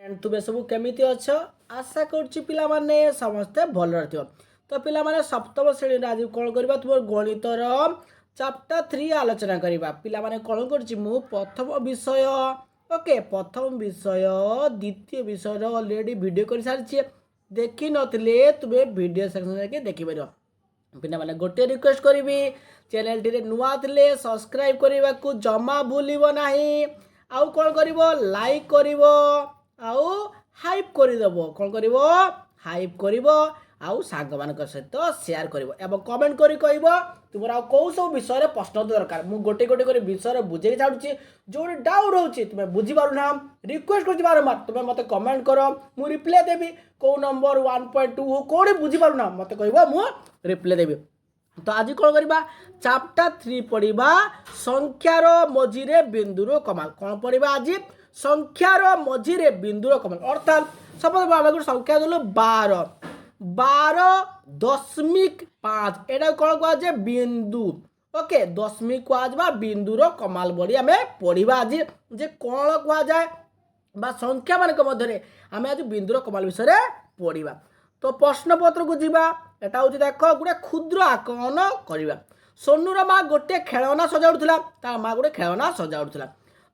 And तुम सब केमिति अछ आशा करुच्ची पिला माने समस्ते भल रहिथिबो। तो पिला माने सप्तम श्रेणी आज कौन करबा तुम गणितर चैप्टर 3 आलोचना करबा। पिला माने कौन करछि मु प्रथम विषय ओके प्रथम विषय द्वितीय विषय ऑलरेडी वीडियो कर सारी देखि नथिले तुमे वीडियो सेक्शन के देखि परियो। पिला माने गोटे रिक्वेस्ट करिवि चैनल टी रे नुआ थिले सब्सक्राइब करबा को जमा भूलिबो नाही। आउ कौन करिवो लाइक करिवो आउ हाइप करदेव कौन कर हाइप कर आउ सांग मान सहित सेयार कर कमेंट कर तुम कौ सब विषय प्रश्न दरकार मु गोटे गोटे कर विषय बुझे छाड़ी जो डाउट रोचे तुम बुझीपारूना रिक्वेस्ट कर बारंबार तुम मत कमेंट कर मु रिप्लाई देवी कौ नंबर 1.2 हो कौन बुझीपारूना मत कह मु रिप्लाई देवी। तो आज कौन करवा चैप्टर 3 पढ़ा संख्यार मझीरे बिंदुर कमाल कौन पढ़ा आज संख्यार मझीरे बिंदुर कमाल अर्थात सपोज आम गोटे संख्या देलु 12.5 एटा कौन कहुए बिंदु ओके दशमिक कहुआ बिंदुर कमाल बड़ी आम पढ़ा आज जे कौन कहुए बा संख्या मान मध्य आम आज बिंदुर कमाल विषय पढ़ा। तो प्रश्न पत्र को जीवा एटा हूँ देख गोटे क्षुद्र आकलन करवा। सोनूर माँ गोटे खेलना सजाऊला माँ गोटे खेलना सजाऊला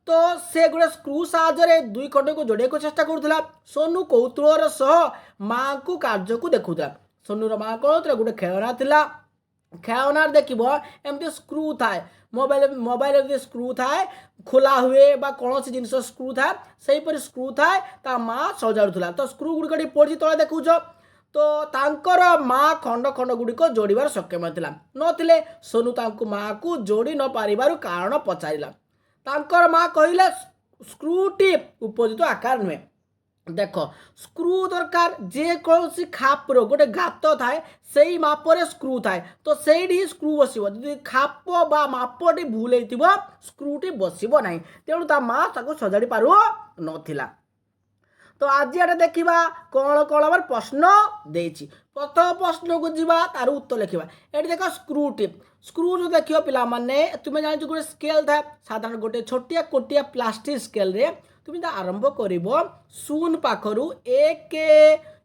तो से गोटे स्क्रू साहाय्य दुई खंड को जोड़े को चेष्टा करूला। सोनू कौतूहर सह माँ को कार्य को देखुला। सोनूर माँ कौन होता गोटे खेलना थिला खेलना देखिबो एमती स्क्रू थाए मोबाइल स्क्रू थाए खोला हुए बा कौन सी जिनस स्क्रू थाए सही पर स्क्रू थाए ता माँ सजाऊला तो स्क्रू गुड़िक पड़ी तले देखुच तो तांकर माँ खंड खंड गुड़िक जोड़बार सक्षम नथिले सोनू तांको माँ को जोड़ी न पारिबार कारण पचारिला तांकर माँ कहले स्क्रूटी उपयुक्त आकार नुहे देख स्क्रू दरकार जे कौन खापर गोटे गात थाए से मापर स्क्रू थाए तो से स्क्रू बसो जी खाप बा मापटी भूल हो स्क्रूटी बसब ना तेणु ता माँ ताको सजाड़ी पारु नथिला। तो आज ये देखा कौन कौन आम प्रश्न देछि प्रथम प्रश्न को जीवा तार उत्तर लिखा ये देख स्क्रू टिप स्क्रू जो देख पिला माने तुम्हें जान गोटे स्केल था साधारण गोटे छोटिया कोटिया प्लास्टिक स्केल रे तुम आरंभ कर शून्य पाखरु एक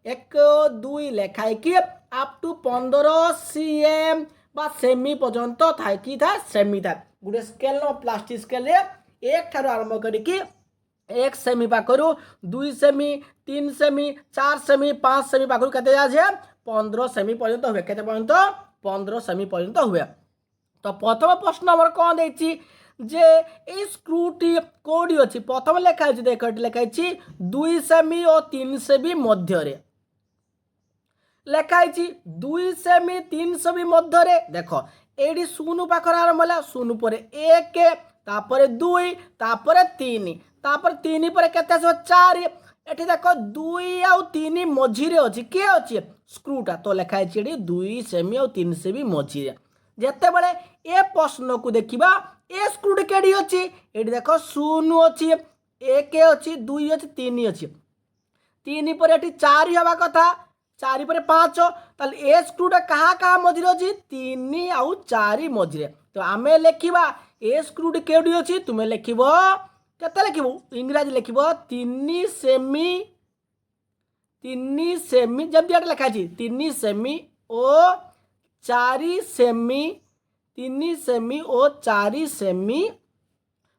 एक दुई लेखाई कि अप टू 15 cm बा सेमी पर्यंत थाए कि था सेमी था गोटे स्केल न प्लास्टिक स्केल रे एक ठार आरंभ करिकी 1 सेमी पाखरु 2 सेमी 3 सेमी 4 सेमी 5 सेमी पाखरु केते जाए 15 सेमी पर्यंत हुए केते पर्यंत 15 सेमी पर्यंत हुए। तो प्रथम प्रश्न हमर कौन देछि जे ए स्क्रूटी कोडी अछि प्रथम लेखा अछि देख लेखा अछि 2 सेमी और 3 सेमी मध्य रे लेखा अछि 2 सेमी 3 सेमी मध्य रे देख एडी शून्य पाखर आरंभ होला शून्य पर 1 तापर 2 तापर 3 तापर 3 पर केते 4 एठी देख 2 आउ 3 मझी रे अछि के अछि स्क्रूटा तो लेखा अछि एडी 2 सेमी और 3 सेमी मझी रे जेते बेले ए प्रश्न को देखिबा ए स्क्रूटी केडी अछि एडी देख शून्य अछि 1 अछि 2 अछि 3 अछि 3 पर एठी 4 हवा कथा 4 पर 5 ताले ए स्क्रूटा कहा कहा मझी रे अछि 3 आउ 4 मझी रे तो आमे लेखिबा ए स्क्रूटी केडी अछि तुमे लेखिबो केते लिखिबो इंग्रजी लिखिबो 3 सेमी जब एटा लिखा अछि 3 सेमी ओ 4 सेमी 3 सेमी ओ 4 सेमी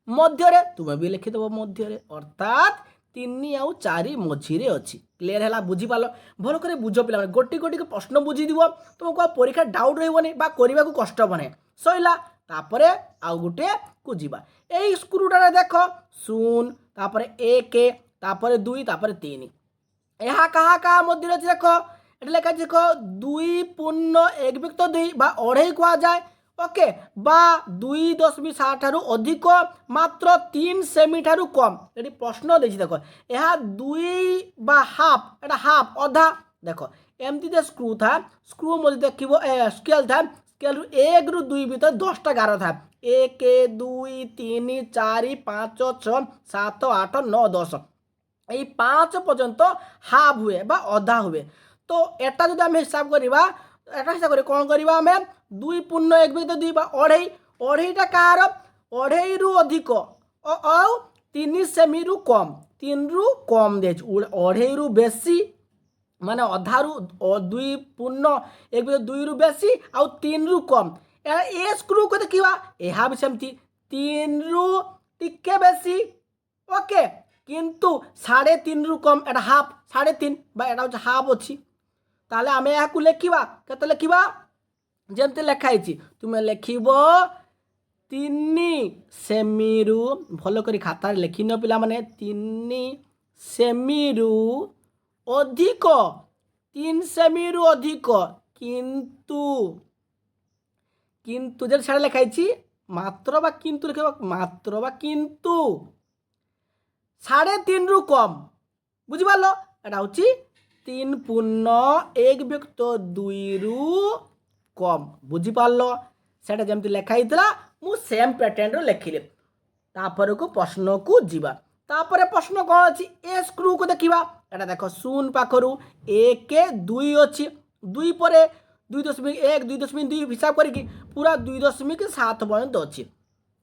मध्य रे तुम भी लिखिदेव मध्य रे अर्थात 3 आउ 4 मझी रे अछि क्लियर हैला बुझी पालो भल करे बुझो पिला गोटी गोटी के प्रश्न बुझी दिबो तुमको परीक्षा डाउट रहइबोनी बा करिबा को कष्ट बने सइला तापरे आउ गुटे को जीवा ए स्क्रूटा देख शून्य तापर 1 तापर 2 तापर 3 यहाँ कहा कहा मध्य देख एटा लेखा देख 2.1 बा अढ़ाई कहा जाए ओके बा 2.7 ठारू अधिक मात्र 3 सेमी ठारू कम ये प्रश्न देछि देख यहाँ 2 बा हाफ एटा हाफ अधा देख एमती दे स्क्रू था स्क्रू मध्य देखिबो स्केल था स्केल रु 1 रु 2 भीतर 10टा गार था 1 2 3 4 5 6 7 8 9 10 यही 5 पर्यंत हाफ हुए बा अधा हुए तो एटा जदि आम हिसाब करवा एटा हिसाब कर कौन करवा आम 2.1 बा अढ़ाई अढ़ाईटा कहार अढ़ाई रु अधिक और 3 सेमी रु कम तीन रु कम देछि अढ़ई रु बेसी माने अधारू 2 पूर्ण 1 2 रु बेसी आउ 3 रु कम ए स्क्रू को देखिबा एहा भी सेमती 3 रु टिके बेसी ओके किंतु 3.5 रु कम एटा हाफ 3.5 बा एटा होछ हाफ अछि ताले आमे या को लेखिबा केते लेखिबा जेमते लेखाइछि तुमे लेखिबो 3 सेमी रु भलो करी खाता लेखि न पिला माने 3 सेमी रु अधिक 3 सेमी रु अधिक किंतु किंतु जे छाड़ लेखाइछि मात्र बा किंतु लेखिबा मात्र बा किंतु 3.5 रु कम बुझि पालो एटा होछि 3 पूर्ण 1 व्यक्त 2 रु कम बुझि पालो सेटा जेमति लेखाइतला मु सेम पैटर्न रो लेखिले तापर को प्रश्न को जीवा तापर प्रश्न कोन अछि ए स्क्रू को देखिबा एटा देखो शून्य पाखरु 1 2 अछि 2 परे 2.1 2.2 हिसाब करिकि पूरा 2.7 पर्यंत अछि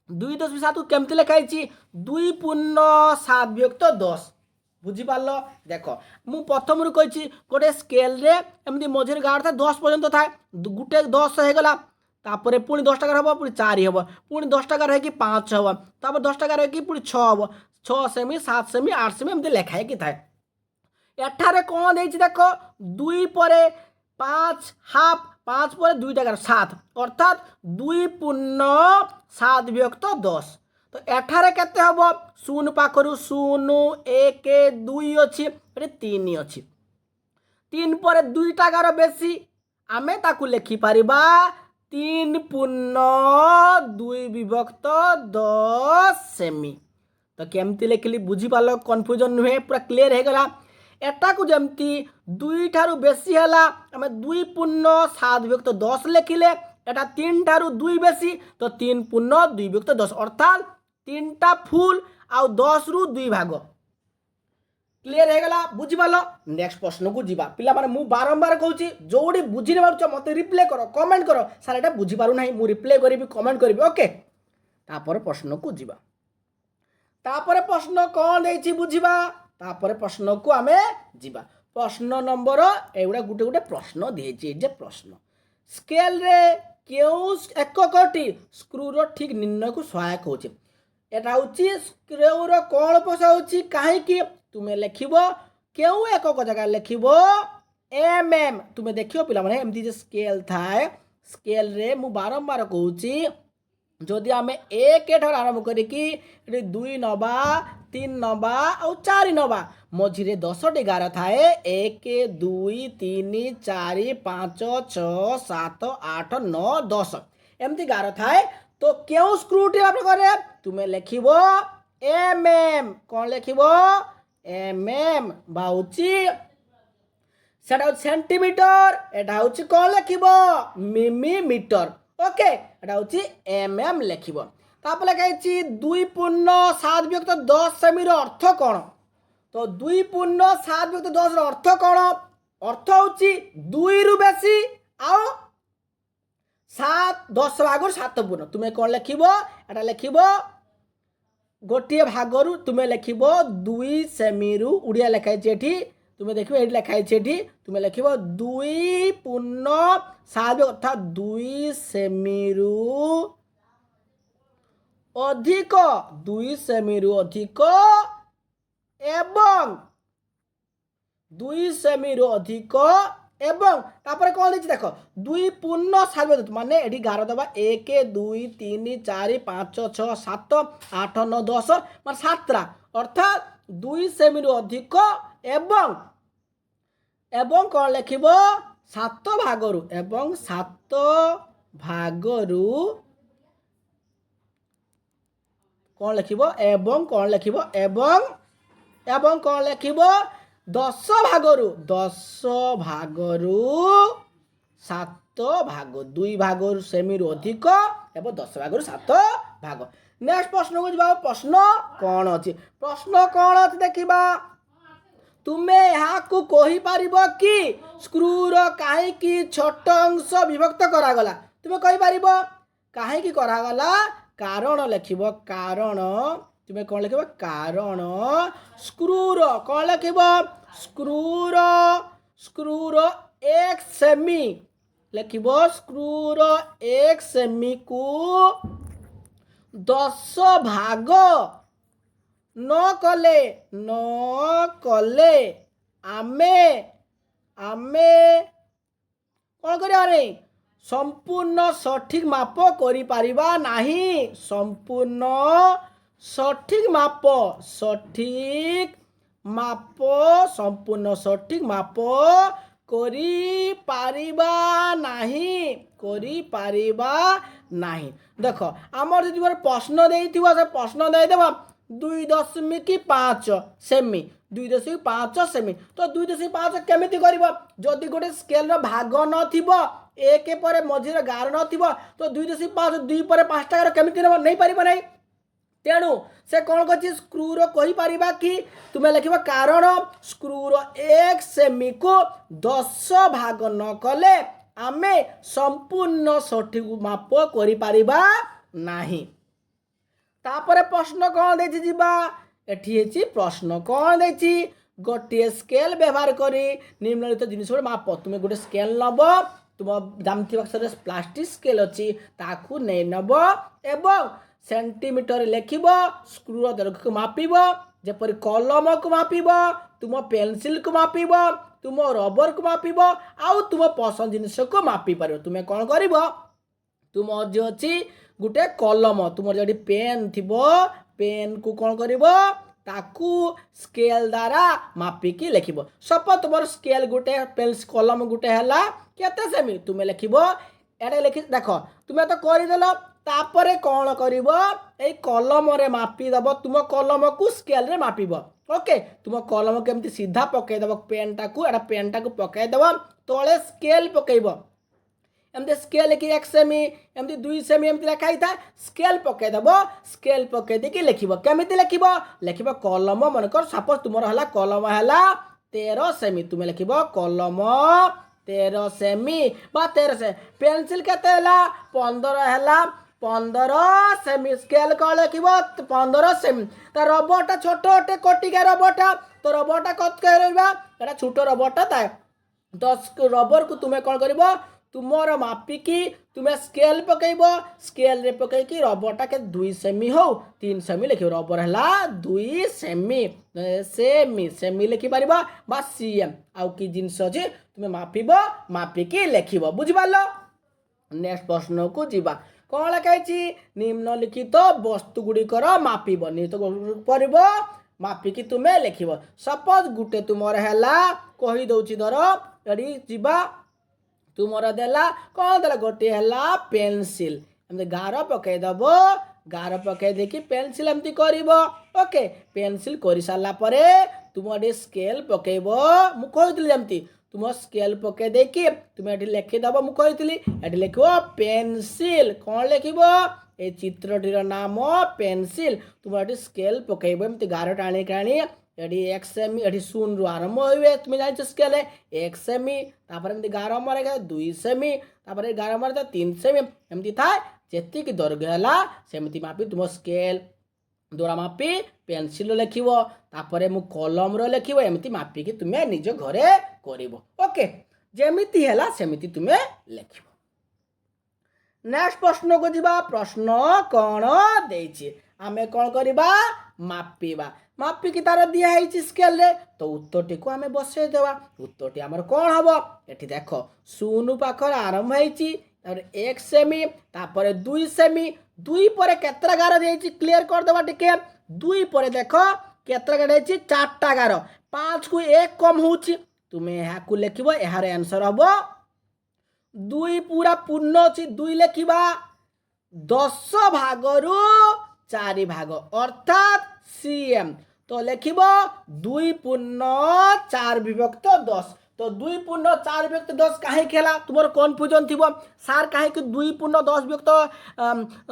2.7 को केमति लेखाइछि 2 पूर्ण 7 व्यक्त 10 बुझी पारलो देखो मु प्रथम रु कहिछि गोटे स्केल रे एमदी मझिर गाड़ था 10 पर्यंत था गुटे 10 हे गला तापरे पुणी 10 टका हबो पुणी 4 हबो पुणी 10 टका रहे कि 5 हबो तापर 10 टका रहे कि पुणी 6 हबो 6 सेमी 7 सेमी 8 सेमी एमदी लेखाय कि थाए एठारे कोन देछि देखो 2 परे 5 हाफ 5 परे 2 टका 7 अर्थात 2 पूर्ण 7 व्यक्त 10 तो एठारे केते हबो शून्य पाखरु 0 1 2 अछि एटे 3 अछि 3 परे 2 टाकार बेसी आमे ताकू लेखि परिबा 3 पूर्ण 2 विभक्त 10 सेमी तो केमती लेखिली बुझी पालो कन्फ्यूजन नुहे पूरा क्लियर हे गला एटा को जेमती 2 ठारू बेसी हला आमे 2 पूर्ण 7 विभक्त 10 लेखिले एटा 3 ठारू 2 बेसी तो 3 पूर्ण 2 विभक्त 10 अर्थात 3टा फुल आउ 10 रु 2 भाग क्लियर हे गला बुझी पालो नेक्स्ट प्रश्न को जीवा पिला माने मु बारंबार कहूची जोडी बुझी ने पारुछ मते रिप्लाई करो कमेंट करो सर एटा बुझी पारु नाही मु रिप्लाई करिवि कमेंट करिवि ओके तापर प्रश्न को जीवा तापर प्रश्न कोन देछि बुझीबा तापर प्रश्न को आमे जीवा प्रश्न नंबर एउडा गुटे गुटे प्रश्न देछि जे प्रश्न स्केल रे केउ एककटी स्क्रू रो ठीक निर्णय को सहायक होछि एटा होछि स्क्रू रो कोन पोसा होछि काहे कि तुमे लेखिबो केउ एकक जगह लेखिबो एमएम तुमे देखियो पिला माने एमती जे स्केल थाए स्केल रे मु बारंबार कहूछि जदि आमे 1 ठार आरंभ करी कि 2 नबा 3 नबा और 4 नबा मझिरे 10 टी गार थाए 1 2 3 4 5 6 7 8 9 10 एमती गार थाए तो केउ स्क्रू टी आप करे तुमे लेखिबो एमएम कोन लेखिबो एमएम बाउची सेटा सेंटीमीटर एटा होची कोन लेखिबो मिलीमीटर ओके एटा होची एमएम लेखिबो तापर लेखाइची 2 पूर्ण 7 विभक्त 10 सेमी रो अर्थ कोन तो 2 पूर्ण 7 विभक्त 10 रो अर्थ कोन अर्थ होची 2 रु बेसी आ 7 10 भाग 7 पूर्ण तुमे कोन लेखिबो एटा लेखिबो गोटे भागरु तुमे लेखिबो 2 सेमी रु उडिया लेखाइची एठी तुमे देखिबो एठी लेखाइची एठी तुमे लेखिबो 2 पूर्ण 7 अर्थात 2 सेमी रु अधिक 2 सेमी रु अधिक एवं 2 सेमी रु अधिक एवं तापर कोन दिछि देखो 2 पूर्ण 7 माने एठी गार दबा 1 2 3 4 5 6 7 8 9 10 माने 7 अर्थात 2 सेमी रु अधिक एवं एवं कोन लेखिबो 7 भागरु एवं 7 भागरु कोन लेखिबो एवं कोन लेखिबो एवं कोन लेखिबो 10 भागरु 7 भाग 2 भागरु सेमी रु अधिक एवं 10 भागरु 7 भाग नेक्स्ट प्रश्न को जवाब प्रश्न कोन अछि देखिबा तुमे यहाँ को कहि पारिबो कि स्क्रू रो काहे कि छोट अंश विभक्त करा गला तुमे कहि पारिबो काहे कि करा गला कारण लेखिबो कारण तुम कौन लिख कारण स्क्रूर कौन लिख स्क्रूर स्क्रूर 1 सेमी लिख स्क्रूर 1 सेमी को 10 भाग न कले आमे आमे कौन करिया नहीं संपूर्ण सठिक माप करि परिबा नहीं संपूर्ण सठिक माप संपूर्ण सठिक माप करि परिबा नहीं देख आमर जदि प्रश्न देइथिबो से प्रश्न दे देबा 2.5 सेमी 2.5 सेमी तो 2.5 केमिति करिबो जदि गोटे स्केल रो भाग नथिबो एक पर मझिरे गार नथिबो तो 2.5 2 पर 5 टार केमिति नहीं पारिबो नहीं तेणु से कौन कर स्क्रूर कही पारिबा कि तुम्हें लिख कारण स्क्रूर 1 सेमी को 10 भाग न कले आमे संपूर्ण सठिक माप करि पारिबा नाही। तापर प्रश्न कौन देछि जिबा एठी प्रश्न कौन देछि गोटे स्केल व्यवहार करी निम्नलिखित जिनिस माप तुम्हें गोटे स्केल नब तुम जानथिबा अक्षर प्लास्टिक स्केल अछि ताकू नै नब एवं सेंटीमीटर लिखब स्क्रूर दैर्घ्य को मापिब जेपरि कलम को मापिब तुम पेंसिल को मापिब तुम रबर को मापिब आउ तुम पसंद जिनिस को मापि पार तुम्हें कौन कर तुम जो अच्छी गोटे कलम तुम जो पेन थी पेन को कौन कर ताकू स्केल द्वारा मापिकी लिख सपोज तुम स्केल गोटे पेंस कलम गोटे है केते सेमी तुम्हें लिख एडे लिखि देख तुम्हें तो करदेल तापर कौन कर कलम रे मापिदेव तुम कलम को स्केल रे मापिब ओके तुम कलम केमती सीधा पकईदेव पेनटा को पकईदेव तले स्केल पकईब एमती स्केल कि 1 सेमी एमती 2 सेमी एमती लिखाई था स्केल पकईदेव स्केल पकई देकी लिखब केमिति लिखब कलम मनकर सपोज तुम है कलम है 13 सेमी तुम्हें लिखब कलम 13 सेमी बा 13 से पेंसिल केते 15 है 15 सेमी स्केल कौन लिख 15 सेमी तो रबरटा छोट गोटे कटिका रबरटा तो रबरटा कत रहा छोट रबरटा था तो रबर को तुम्हें कौन कर तुमर मापिकी तुम्हें स्केल पकईब स्केल रे पकईकी रबरटा के 2 सेमी हो 3 सेमी लिख रबर है 2 सेमी सेमी सेमी लिखि पार बा सीएम आउ कि जिनस अच्छे तुम्हें मापिब मापिकी लिख बुझिपार। नेक्स्ट प्रश्न को जीवा कौन लिखाई निम्नलिखित वस्तु गुड़िकर मापिब निम्नलिखित मापिकी तुम्हें लिख सपोज गुटे तुमर है कहीदे धर एडी जीवा तुमर देला कौन देला गोटे है पेंसिल एमती गार पकईदेव गार पकई देखी पेंसिल एमती कर ओके पेंसिल कर सारा पर तुम स्केल पकईब मुझे जमती तुम स्केल पकई देखी तुम्हें ये लिखिदेव मुझे ये लिख पेंसिल कौन लिख ये चित्रटीर नाम पेंसिल तुम ये स्केल पकईब एमती गार टाणी टाणी एडी 1 सेमी एडी 0 रु आरंभ हुए तुम जान स्केल 1 सेमी तापर एमती गार मारे 2 सेमी तापर गार मारे 3 सेमी एमती था जेतिक दैर्घ्य है सेमती मापी तुम स्केल द्वारा मापी पेंसिल लिखब तापर मु कलम लिखब एमती मापिकी तुम्हें निज घरे कर ओके जेमिति है सेमिति तुम्हें लिख। नेक्स्ट प्रश्न को जीवा प्रश्न कौन देछि आमे कौन करबा मापिबा मापिकी तार दिखाई स्केल रे तो उत्तरटी को आमे बसई देवा उत्तरटी आमर कौन हम एठी देख 0 पाखर आरंभ होईची 1 सेमी तापर 2 सेमी 2 पर केतरा गार देछि क्लियर कर देवा टिके 2 पर देख केतरा गार देछि 4टा गार 5 को 1 कम होछि तुम्हें यहाँ को लिखब यार आंसर हम 2 पूरा पूर्ण अच्छी 2 लिखा 10 भागरु 4 भाग अर्थात सीएम तो लिखब 2 पूर्ण 4 विभक्त 10 तो 2 पूर्ण 4 विभक्त 10 कहीं खेला तुम कन्फ्यूजन थी सार कहीं 2 पूर्ण 10 विभक्त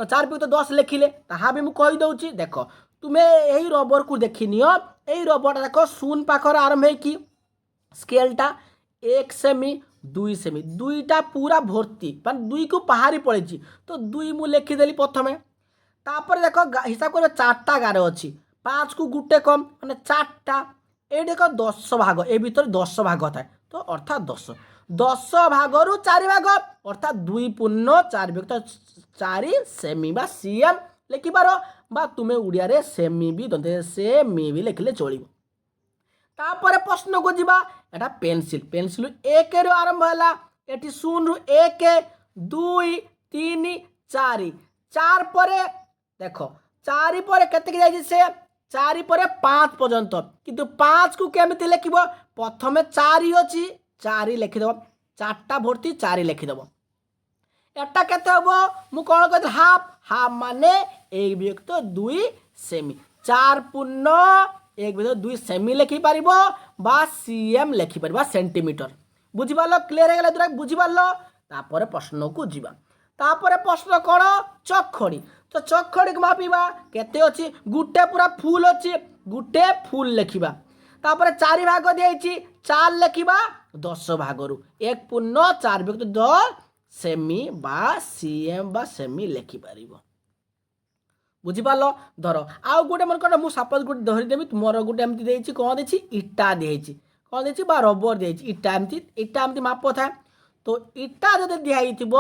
4 विभक्त 10 लिखिले ताहा भी मुझे कहीदे देख तुम्हें यही रबर को देखी नियो यही रबर देख 0 पाखर आरंभ है स्केलटा 1 सेमी 2 सेमी 2टा पूरा भर्ती 2 को पहाड़ी पड़े तो 2 मु लिखिदेली प्रथमे তারপরে দেখো হিসাব করবে 4টা গার ଅଛି 5 কু গুটে কম মানে 4টা এই দেখো 10 ভাগ এই ভিতরে 10 ভাগ থাকে তো অর্থাৎ 10 ভাগরু 4 ভাগ অর্থাৎ 2 পূর্ণ 4 বিভক্ত 4 সেমি বা সিএম লেখিপার বা তুমি ওড়িয়ারে সেমি বি দন্তে সেমি বি লেখিলে চলিব। তারপরে প্রশ্নকু যা এটা পেনসিল পেনসিল 1 রু আরম্ভ হলা এটি 0 রু 1 2 3 4 4 পরে দেখো 4 পরে কেতে যাইছে সে 4 পরে 5 পর্যন্ত কিন্তু 5 কু কেমিতি লিখিব প্রথমে 4 ଅଛି 4 লিখিদেব 4টা ভর্তি 4 লিখিদেব এটা কেতে হব মু কোন কইতে হাফ হাফ মানে 1 বিভক্ত 2 সেমি 4 পূর্ণ 1 বিভক্ত 2 সেমি লিখি পারিব বা সিএম লিখি পারিবা সেন্টিমিটার বুঝি পারলো ক্লিয়ার হয়ে গেল তোরা বুঝি পারলো তারপরে প্রশ্নকু যা তারপরে প্রশ্ন কোন চক্ষড়ি তো চক্ষড়ি মাপিবা কেতে ଅଛି গুটে পুরা ফুল ଅଛି গুটে ফুল লিখিবা তারপরে 4 ভাগ দিয়েছি 4 লিখিবা 10 ভাগরু 1 পূর্ণ 4 বিভক্ত 10 সেমি বা সিএম বা সেমি লিখি পারিব বুঝি পারলো ধর আউ গোটে মন কর মু সাপোজ গোটে ধরি দেবি মোর গোটে এমতি দেইছি কোন দেইছি ইটা দেইছি কোন দেইছি বা রबर দেইছি ইটা এমতি মাপ থাকে তো ইটা যদি দিয়াইথিব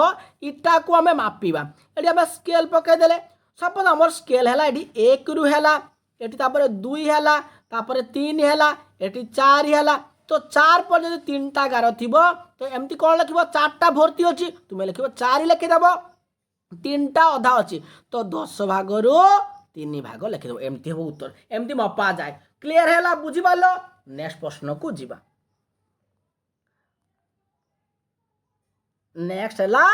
ইটাକୁ ଆମେ ମାପିବା ଏଠି ଆମେ ସ୍କେଲ ପକାଇଦେଲେ ସପୋଜ ଆମର ସ୍କେଲ ହେଲା ଏଠି 1 ରୁ ହେଲା ଏଠି ତାପରେ 2 ହେଲା ତାପରେ 3 ହେଲା ଏଠି 4 ହେଲା ତ 4 ପରେ ଯଦି 3ଟା ଗାର ଥିବ ତ ଏମିତି କ'ଣ ଲେଖିବ 4ଟା ଭର୍ତ୍ତି ଅଛି ତୁମେ ଲେଖିବ 4 ଲେଖିଦେବ 3ଟା ଅଧା ଅଛି ତ 10 ଭାଗରୁ 3 ଭାଗ ଲେଖିଦେବ ଏମିତି ହେବ ଉତ୍ତର ଏମିତି ମପା ଯାଏ କ୍ଲିୟର ହେଲା ବୁଝିପାରିଲ ନେକ୍ସଟ ପ୍ରଶ୍ନକୁ ଯିବା नेक्स्ट है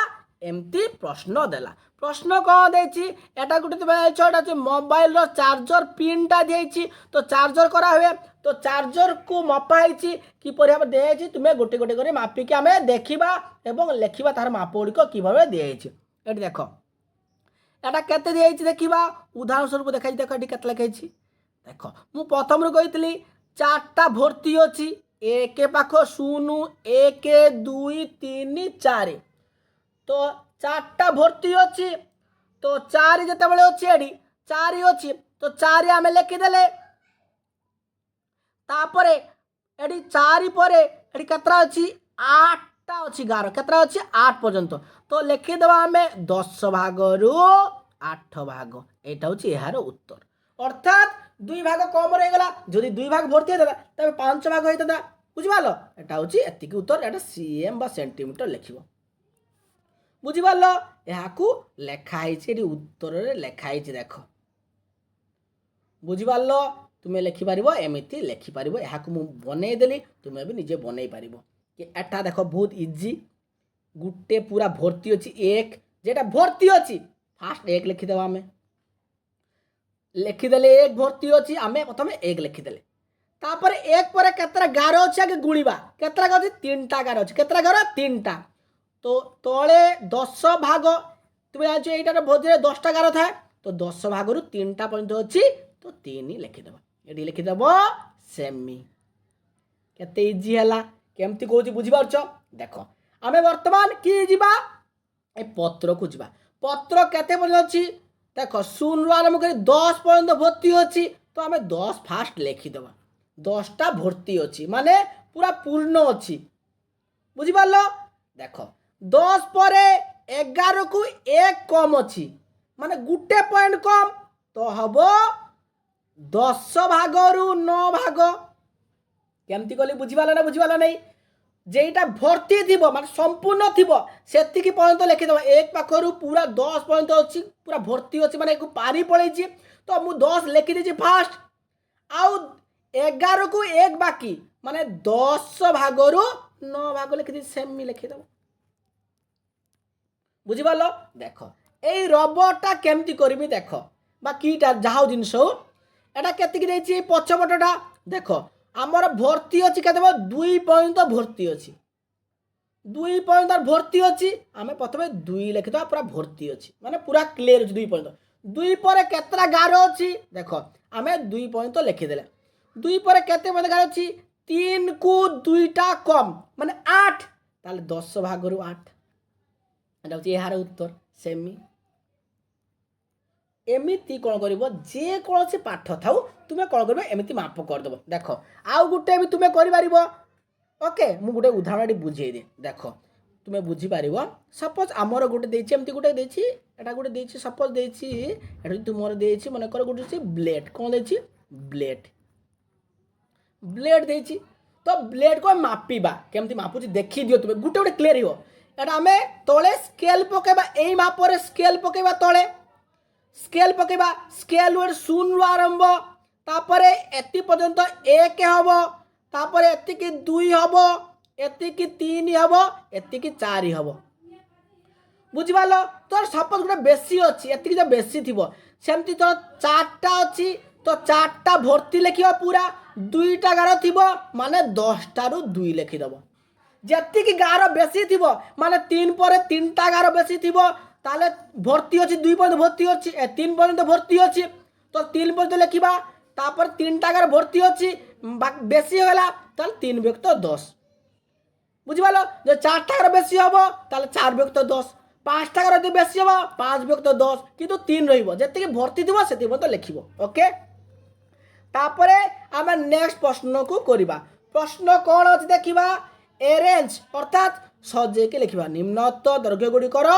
एमती प्रश्न देला प्रश्न कौन देछि एटा गुटे तुम एटा अछि मोबाइल रो चार्जर पिनटा देछि तो चार्जर करा हुए तो चार्जर को मपा हिछि कि परि हम देछि तुमे गोटे गोटे करे मापी के हमें देखिबा एवं लेखिबा तार मापड़ी को कि भाबे देछि एटी देखो एटा केते देछि देखिबा उदाहरण स्वरूप देखाइ देखो एटी केते लिखैछि देखो मु प्रथम रो कहितली चारटा भर्ती अछि एक पाख 0 1 2 3 4 तो 4टा भर्ती अच्छी तो 4 जिते बड़े अच्छी एडी 4 अच्छी तो 4 आम लिखिदेले तापरे एडी 4 पर एडी केतरा अच्छी 8टा अच्छी गार केतरा अच्छी 8 पर्यंत तो लिखिदेवा आम 10 भागरु 8 भाग एटा होची एहार उत्तर अर्थात 2 भाग कम रही गला जदि 2 भाग भर्ती होता तबे 5 भाग होता बुझिपाल एटा होची एतिकी उत्तर एटा सीएम बा सेंटीमीटर लिखिबो बुझिपाल एहाकू लेखाई एटी उत्तर रे लेखाई देख बुझिपाल तुमे लिखि पारिबो एमिति लिखि पारिबो एहाकू मु बनै देली तुमे भी निजे बनै पारिबो कि एटा देखो बहुत इजी गुटे पूरा भर्ती अछि एक जेटा भर्ती अछि फास्ट एक लिखि देबा हमें लिखिदेले एक भर्ती अच्छी आम प्रथम एक लिखिदेले तापर एक पर केतरा गार अच्छे आगे गुणा केतरा गार 3टा गार अच्छे केतरा गार 3टा तो तले 10 भाग तुम जान ये भोजी 10टा गार थाए तो 10 भाग 3टा पर्यंत अच्छी तो 3 लिखिदेव ये लिखिदेव सेमी केते इजी है केमती कौच बुझीपार देख आम बर्तमान कि जीवा ए पत्र को जीवा पत्र केते पर्यंत अच्छी देख 0 रु आरंभ कर 10 पर्यंत भर्ती अच्छी तो आम 10 फास्ट लिखिदेव 10टा भर्ती अच्छी माने पूरा पूर्ण अच्छी बुझीपार देख 10 पर 11 को 1 कम अच्छी माने गुटे पॉइंट कम तो हम 10 भाग रु 9 भाग केमती कली बुझीपार ना बुझीपार नहीं जेटा भर्ती थी माने संपूर्ण थी से पर्यंत लिखिदेव एक पाखर पूरा 10 पर्यंत अच्छी पूरा भर्ती अच्छी माने पारी पड़े तो मुझे 10 लिखिदी फास्ट आउ 11 को 1 बाकी माने 10 भाग रु 9 भाग लिखिदी सेमी लिखिदेव बुझीपार देख यही रबरटा केमती करमी देख बाकीटा जहाँ जिनस एटा केतिकी पछपटा देख आमर भर्ती अच्छी के 2 पर्यंत भर्ती अच्छी 2 पर्यंत भर्ती अच्छी आम प्रथम 2 लिखिदेवा पूरा भर्ती अच्छी माने पूरा क्लीयर अच्छी 2 पर्यंत 2 पर केतरा गार अच्छी देख आम 2 पर्यंत लिखिदेले 2 पर केते पर्यंत गार अच्छी 3 को 2टा कम माने 8 ताले 10 भाग रु 8 एटा होची एहार उत्तर सेमी एमती कौन कर जेकोसी पाठ था तुम्हें कौन कर एमती माप करदेव देख आउ गोटे भी तुम्हें कर ओके मु गोटे उदाहरण बुझे दे देख तुम्हें बुझीपार सपोज आमर गोटे देमती गोटे एटा गोटे देती सपोज देती तुम देती मन कर गोटे ब्लेड कौन देती ब्लेड ब्लेड देती तो ब्लेड को मापिबा केमती मापुची देखी दियो तुम्हें गोटे गोटे क्लियर हो एटा आमे तले स्केल पकेबा एई मापरे स्केल पकेबा तले स्केल पकेबा स्केल वर्ड शून्य रु आरंभ तापरे एति पर्यंत एक हबो तापरे एतिकी दुई हबो एतिकी तीन हबो एतिकी चार हबो बुझिपाल तो सपोज गोटे बेसी अच्छी एतिकी जो बेसी थिबो सेमती तो चारटा अच्छी तो चारटा भर्ती लिखिबा पूरा दुईटा गार थिबो माने 10टा रु 2 लिखिदबो जेतिकी गार बेसी थिबो माने 3 पर 3टा गार बेसी थिबो ताले भर्ती अच्छी 2 पर्यंत भर्ती अच्छी 3 पर्यंत भर्ती अच्छी तो 3 पर्यंत लिखिबा तापर 3टा गार भर्ती अच्छी बेसी होला ताले 3 व्यक्त 10 बुझिपाल जो 4टा गार बेसी हबो ताले 4 व्यक्त 10 5टा गार बेसी हबो 5 व्यक्त 10 किंतु 3 रहिबो जेतिकी भर्ती थिबो सेति पर्यंत लिखिबो ओके तापरे आमे नेक्स्ट प्रश्न को करिबा प्रश्न कोन अछि देखिबा अरेंज अर्थात सजे के लिखिबा निम्नत दैर्घ्य गुडी कर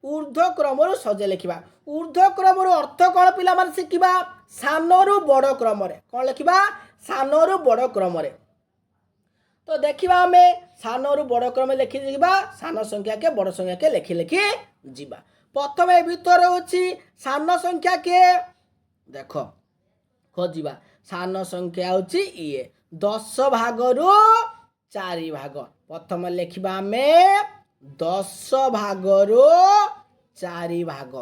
ऊर्ध्व क्रम सजे लिखा ऊर्ध्व क्रम अर्थ कौन पिला मान शिखा सानू बड़ क्रम कौन लिखा सानू बड़ क्रम तो देखा आम सानू बड़ क्रम लिखी सान संख्या के बड़ संख्या के लिखि लिखि जीवा प्रथम भीतर हूँ सान संख्या के देख खोजा सान संख्या हूँ ये 10 भागरू 4 भाग प्रथम लिखा आम 10 भागरू 4 भाग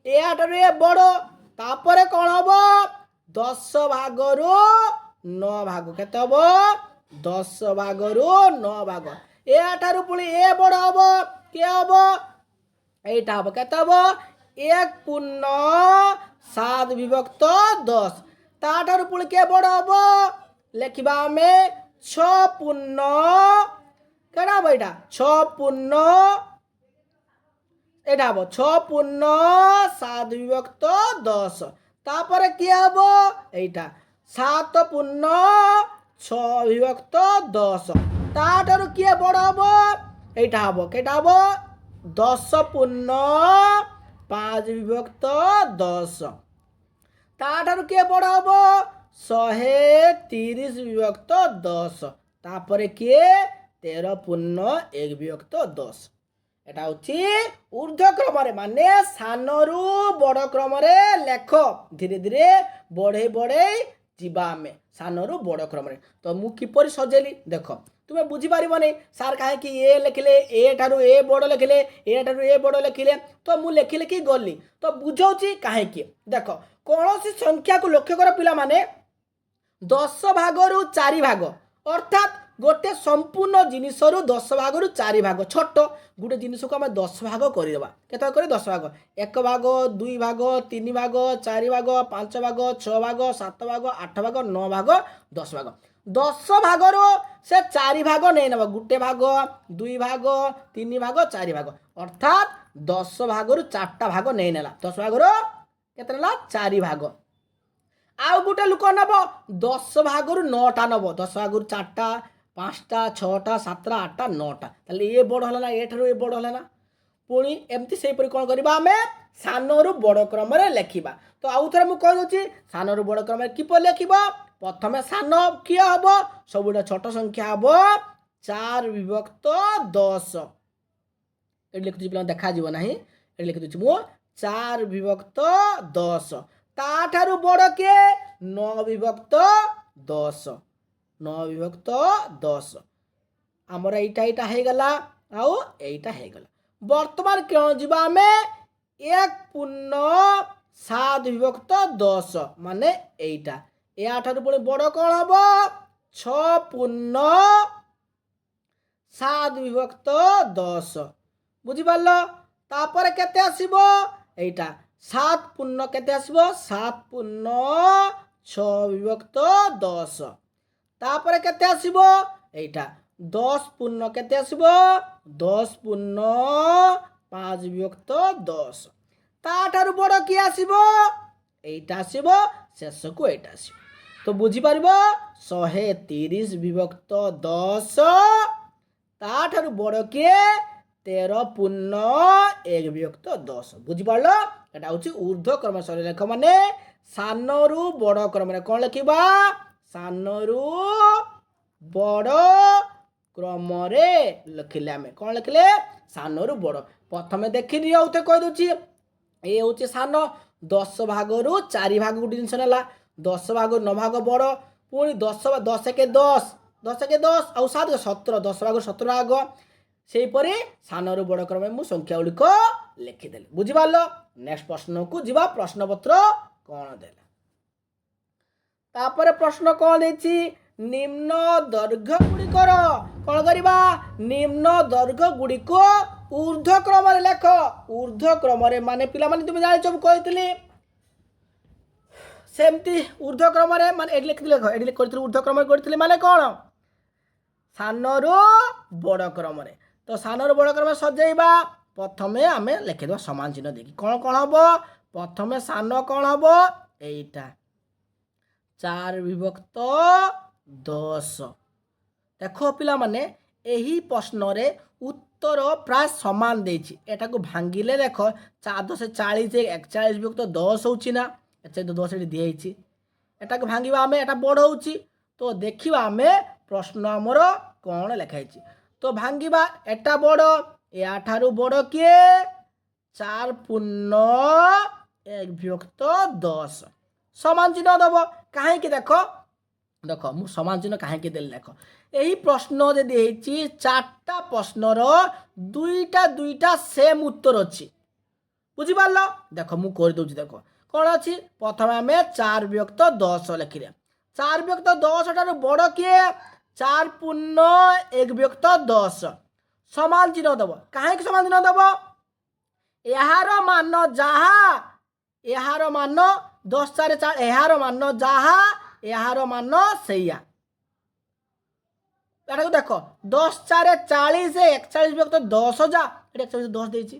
ये बड़ तापर कौन हम 10 भागरू 9 भाग केते हम 10 भागरू 9 भाग याठारु पुणी ए बड़ हम के हम एटा हम केते हम 1 पूर्ण 7 विभक्त 10 ताठारु पुणी के बड़ हम लिखा आम 6 पूर्ण केटा हम एटा 6 पूर्ण एटा हम 6 पूर्ण 7 विभक्त 10 तापर किए हम एटा 7 पूर्ण 6 विभक्त 10 ताठारु किए बड़ हम एटा हम केटा हम 10 पूर्ण 5 विभक्त 10 ताठारु किए बड़ हम 130 विभक्त 10 तापर किए 13 पूर्ण 1 विभक्त 10 एटा होची ऊर्ध्व क्रम माने सानरू बड़ क्रम लेख धीरे धीरे बढ़े बढ़े जीवा आम सानरू बड़ क्रम तो मु किपरि सजेली देख तुम्हें बुझीपार नहीं सार कहीं ए लिखिले ए ठारू ए बड़ लिखिले ए ठारू ए बड़ लिखिले तो मु लिखि लिखि गली तो बुझाऊँ कहीं देख कौन सी संख्या को लक्ष्य कर पिला माने 10 भागरू 4 भाग अर्थात गोटे संपूर्ण जिनिस 10 भागरू 4 भाग छोट गोटे जिनिस को आम 10 भाग करदेवा केत कर 10 भाग 1 भाग 2 भाग 3 भाग 4 भाग 5 भाग 6 भाग 7 भाग 8 भाग 9 भाग 10 भाग 10 भागर से 4 भाग नहीं नब गोटे भाग 2 भाग 3 भाग 4 भाग अर्थात 10 भागर 4टा भाग नहीं नेला 10 भागर केते नेला 4 भाग आउ गोटे लोक नब 10 भागर 9टा नब 10 भागर 4टा 5टा 6टा 7टा 8टा 9टा ताले ये बड़ हला ना ए ठारू ए बड़ हला ना पुणी एमती से परि कोन करबा हमें सानरू बड़ क्रम रे लिखिबा तो आउ थरे मु कह दोची सानरू बड़ क्रम रे किपर लिखिबा प्रथमे सान किए हम सब छोट संख्या हम 4 विभक्त 10 ये लिखुची पिला देखा जीव नाही ये लिखि दोची मु 4 विभक्त 10 ताठारु बड़ के 9 विभक्त 10 9 विभक्त 10 आमर एटा एटा हे गला आउ एटा हे गला वर्तमान क्यों जीवा हमें 1 पूर्ण 7 विभक्त 10 माने एटा या ठारू पुणी बड़ कौन हम 6 पूर्ण 7 विभक्त 10 बुझिपाल तापर केते आसीबो एटा 7 पूर्ण केते आसीबो 7 पूर्ण 6 विभक्त 10 तापर केते आसीबो एटा 10 पूर्ण केते आसीबो 10 पूर्ण 5 विभक्त 10 ତାଠାରୁ ବଡ଼ କିଏ ଆସିବ? ଏଇଟା ଆସିବ, ଶେଷକୁ ଏଇଟା ଆସିବ। ତ ବୁଝିପାରିବ 130 ବିଭକ୍ତ 10 ତାଠାରୁ ବଡ଼ କିଏ? 13 ପୂର୍ଣ୍ଣ 1 ବିଭକ୍ତ 10। ବୁଝିପାରିଲ? ଏଟା ହେଉଛି ଊର୍ଦ୍ଧ୍ୱକ୍ରମ ସରଳରେଖ ମାନେ ସାନରୁ ବଡ଼ କ୍ରମରେ କ'ଣ ଲେଖିବା? ସାନରୁ ବଡ଼ କ୍ରମରେ ଲେଖିଲେ ଆମେ କ'ଣ ଲେଖିଲେ? ସାନରୁ ବଡ଼। ପ୍ରଥମେ ଦେଖିନି ଆଉ କହିଦେଉଛି ଏ ହେଉଛି ସାନ 10 ଭାଗରୁ 4 ଭାଗ ଗୋଟେ ଜିନିଷ ନେଲା 10 ଭାଗରୁ 9 ଭାଗ ବଡ଼ ପୁଣି 10 କେ 10 10 କେ 10 ଆଉ 7 17 10 ଭାଗରୁ 17 ଭାଗ ସେହିପରି ସାନରୁ ବଡ଼ କ୍ରମରେ ମୁଁ ସଂଖ୍ୟା ଗୁଡ଼ିକ ଲେଖିଦେଲି। ବୁଝିପାରିଲ? ନେକ୍ସଟ ପ୍ରଶ୍ନକୁ ଯିବା। ପ୍ରଶ୍ନପତ୍ର କ'ଣ ଦେଲା? ତାପରେ ପ୍ରଶ୍ନ କ'ଣ ଦେଇଛି? ନିମ୍ନ ଦୈର୍ଘ୍ୟ ଗୁଡ଼ିକର କ'ଣ କରିବା? ନିମ୍ନ ଦୈର୍ଘ୍ୟ ଗୁଡ଼ିକୁ ଊର୍ଦ୍ଧ୍ୱ କ୍ରମରେ ଲେଖ। ଊର୍ଦ୍ଧ୍ୱ କ୍ରମରେ ମାନେ ପିଲାମାନେ ତୁମେ ଜାଣିଛ ମୁଁ କହିଥିଲି ସେମିତି ଊର୍ଦ୍ଧ୍ୱ କ୍ରମରେ ମାନେ ଏଠି ଲେଖିଥିଲି ଲେଖ ଏଠି କରିଥିଲି ଊର୍ଦ୍ଧ୍ୱ କ୍ରମରେ କରିଥିଲି ମାନେ କ'ଣ? ସାନରୁ ବଡ଼ କ୍ରମରେ। ତ ସାନରୁ ବଡ଼ କ୍ରମରେ ସଜେଇବା। ପ୍ରଥମେ ଆମେ ଲେଖିଦେବା ସମାନ ଚିହ୍ନ ଦେଇକି। କ'ଣ କ'ଣ ହେବ? ପ୍ରଥମେ ସାନ କ'ଣ ହେବ? ଏଇଟା 4 ବିଭକ୍ତ 10। ଦେଖ ପିଲାମାନେ ଏହି ପ୍ରଶ୍ନରେ ଉତ୍ତର ପ୍ରାୟ ସମାନ ଦେଇଛି। ଏଟାକୁ ଭାଙ୍ଗିଲେ ଦେଖ 4 10 40 41 ବିଭକ୍ତ 10 ହେଉଛି ନା? 10 ଏଠି ଦିଆହେଇଛି। ଏଟାକୁ ଭାଙ୍ଗିବା ଆମେ ଏଟା ବଡ଼ ହେଉଛି। ତ ଦେଖିବା ଆମେ ପ୍ରଶ୍ନ ଆମର କ'ଣ ଲେଖା ହେଇଛି। ତ ଭାଙ୍ଗିବା ଏଟା ବଡ଼ ଏହାଠାରୁ ବଡ଼ କିଏ? 4 ପୂର୍ଣ୍ଣ 1 ବିଭକ୍ତ 10 ସମାନ ଚିହ୍ନ ଦେବ। କାହିଁକି ଦେଖ ଦେଖ ମୁଁ ସମାନ ଚିହ୍ନ କାହିଁକି ଦେଲି ଦେଖ ଏହି ପ୍ରଶ୍ନ ଯଦି ହେଇଛି 4ଟା ପ୍ରଶ୍ନର ଦୁଇଟା ସେମ୍ ଉତ୍ତର ଅଛି। ବୁଝିପାରିଲ? ଦେଖ ମୁଁ କରିଦେଉଛି। ଦେଖ କ'ଣ ଅଛି? ପ୍ରଥମେ ଆମେ 4 ବିଭକ୍ତ 10 ଲେଖିଲେ 4 ବିଭକ୍ତ 10 ଠାରୁ ବଡ଼ କିଏ? 4 ପୂର୍ଣ୍ଣ 1 ବିଭକ୍ତ 10 ସମାନ ଚିହ୍ନ ଦେବ। କାହିଁକି ସମାନ ଚିହ୍ନ ଦେବ? ଏହାର ମାନ ଯାହା ଏହାର ମାନ 10 4 4 ଏହାର ମାନ ଯାହା ଏହାର ମାନ ସେଇଆ। ଏଟାକୁ ଦେଖ 10 4 40 41 ବିଭକ୍ତ 10 ଯା ଏଠି 41 10 ଦେଇଛି।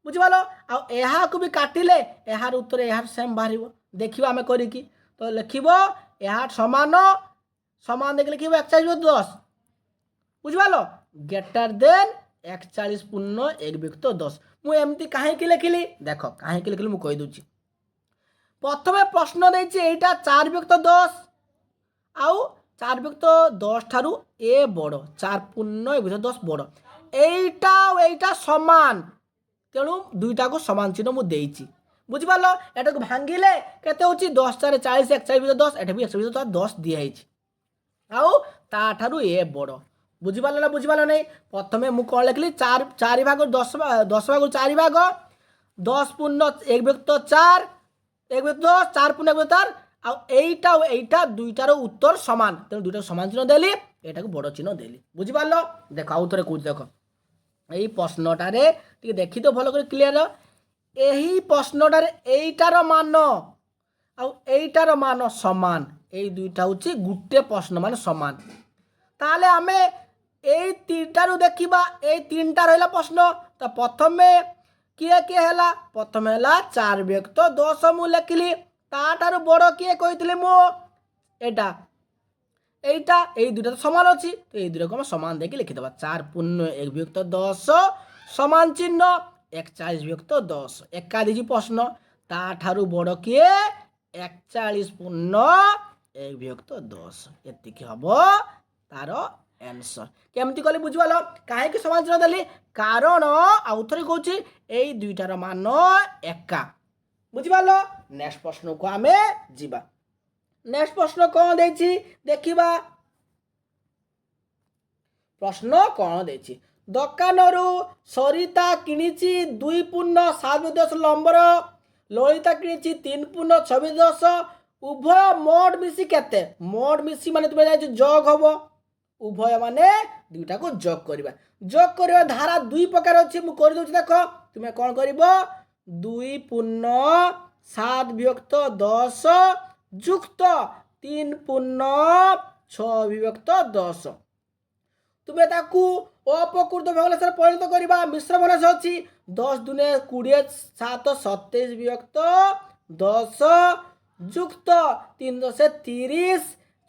ବୁଝିପାରିଲ? ଆଉ ଏହାକୁ ବି କାଟିଲେ ଏହାର ଉତ୍ତର ଏହାର ସେମ୍ ବାହାରିବ। ଦେଖିବା ଆମେ କରିକି। ତ ଲେଖିବ ଏହା ସମାନ ସମାନ ଦେଖି ଲେଖିବ 41 10। ବୁଝିପାରିଲ? ଗ୍ରେଟର ଦେନ୍ 41 ପୂର୍ଣ୍ଣ 1 ବିଭକ୍ତ 10। ମୁଁ ଏମିତି କାହିଁକି ଲେଖିଲି? ଦେଖ କାହିଁକି ଲେଖିଲି ମୁଁ କହିଦେଉଛି। ପ୍ରଥମେ ପ୍ରଶ୍ନ ଦେଇଛି ଏଇଟା 4 ବିଭକ୍ତ 10 ଆଉ 4 ବିଭକ୍ତ 10 ଠାରୁ ଏ ବଡ଼ 4 ପୂର୍ଣ୍ଣ 1 ବିଭକ୍ତ 10 ବଡ଼। এইটা ଆଉ এইটা ସମାନ ତେଣୁ ଦୁଇଟାକୁ ସମାନ ଚିହ୍ନ ମୁଁ ଦେଇଛି। ବୁଝିପାରିଲ? ଏଟାକୁ ଭାଙ୍ଗିଲେ କେତେ ହେଉଛି? 10 4 40 41 ବିଭକ୍ତ 10 ଏଠି ବି 41 10 ଦିଆହେଇଛି ଆଉ ତାଠାରୁ ଏ ବଡ଼। ବୁଝିପାରିଲ ନା? ବୁଝିପାରିଲ ନାହିଁ? ପ୍ରଥମେ ମୁଁ କ'ଣ ଲେଖିଲି 4 ଭାଗ 10 ଭାଗରୁ 4 ଭାଗ 10 ପୂର୍ଣ୍ଣ 1 ବିଭକ୍ତ 4 1 ବିଭକ୍ତ 10 4 ପୂର୍ଣ୍ଣ 1 ବିଭକ୍ତ 4 ଆଉ এইটা ଆଉ এইটা ଦୁଇଟାର ଉତ୍ତର ସମାନ ତେଣୁ ଦୁଇଟାକୁ ସମାନ ଚିହ୍ନ ଦେଲି ଏଟାକୁ ବଡ଼ ଚିହ୍ନ ଦେଲି। ବୁଝିପାରିଲ? ଦେଖ ଆଉ ଥରେ କହୁଛି। ଦେଖ এই প্রশ্নটারে টিকে দেখি তো ভালো করে ক্লিয়ার। এই প্রশ্নটারে এইটার মান ଆଉ এইটার মান সমান এই দুইটা হচ্ছে গোটে প্রশ্ন মানে সমান। তাহলে আমি এই তিনটারু দেখিবা এই তিনটা রহিলা প্রশ্ন। তো প্রথমে কিয়ে কিয়ে হেলা? প্রথমে হেলা 4 বিভক্ত 10 মু লেখিলি তাঠারু বড় কিয়ে কইଥିଲି মু এটা এইটা এই দুইটা তো সমান আছে তো এই দুইটাকে আমরা সমান দেখে লিখে দেবা। 4 পূর্ণ 1 বিভক্ত 10 সমান চিহ্ন 41 বিভক্ত 10 একা দিছি প্রশ্ন তাঠারু বড় কিয়ে 41 পূর্ণ 1 বিভক্ত 10 এতিকি হব তার आंसर। केमती कली बुझिपाल कहीं समान चिन्ह देली कारण आउ थे कौच यही दुईटार मान एका बुझिपाल। नेक्स्ट प्रश्न को आम जा। नेक्स्ट प्रश्न कौन देछि देखिबा। प्रश्न कौन देछि दकानरू सरिता किणिछि 2.7 लंबर ललिता किणिछि 3.26 उभय मोड मिसी केते मोड मिसी माने तुम जान जग हम उभय माने दुईटा को जग करवा धारा दुई प्रकार अच्छी मुझे कर दूसरी देख तुम्हें कौन कर 2.7 विभक्त 10 जुक्त 3.6 विभक्त 10 तुमे ताकू अपकृत भग्नांश परिणत करवा मिश्र भग्नांश अच्छी 10 दूने 20 7 27 विभक्त 10 जुक्त 3 10 30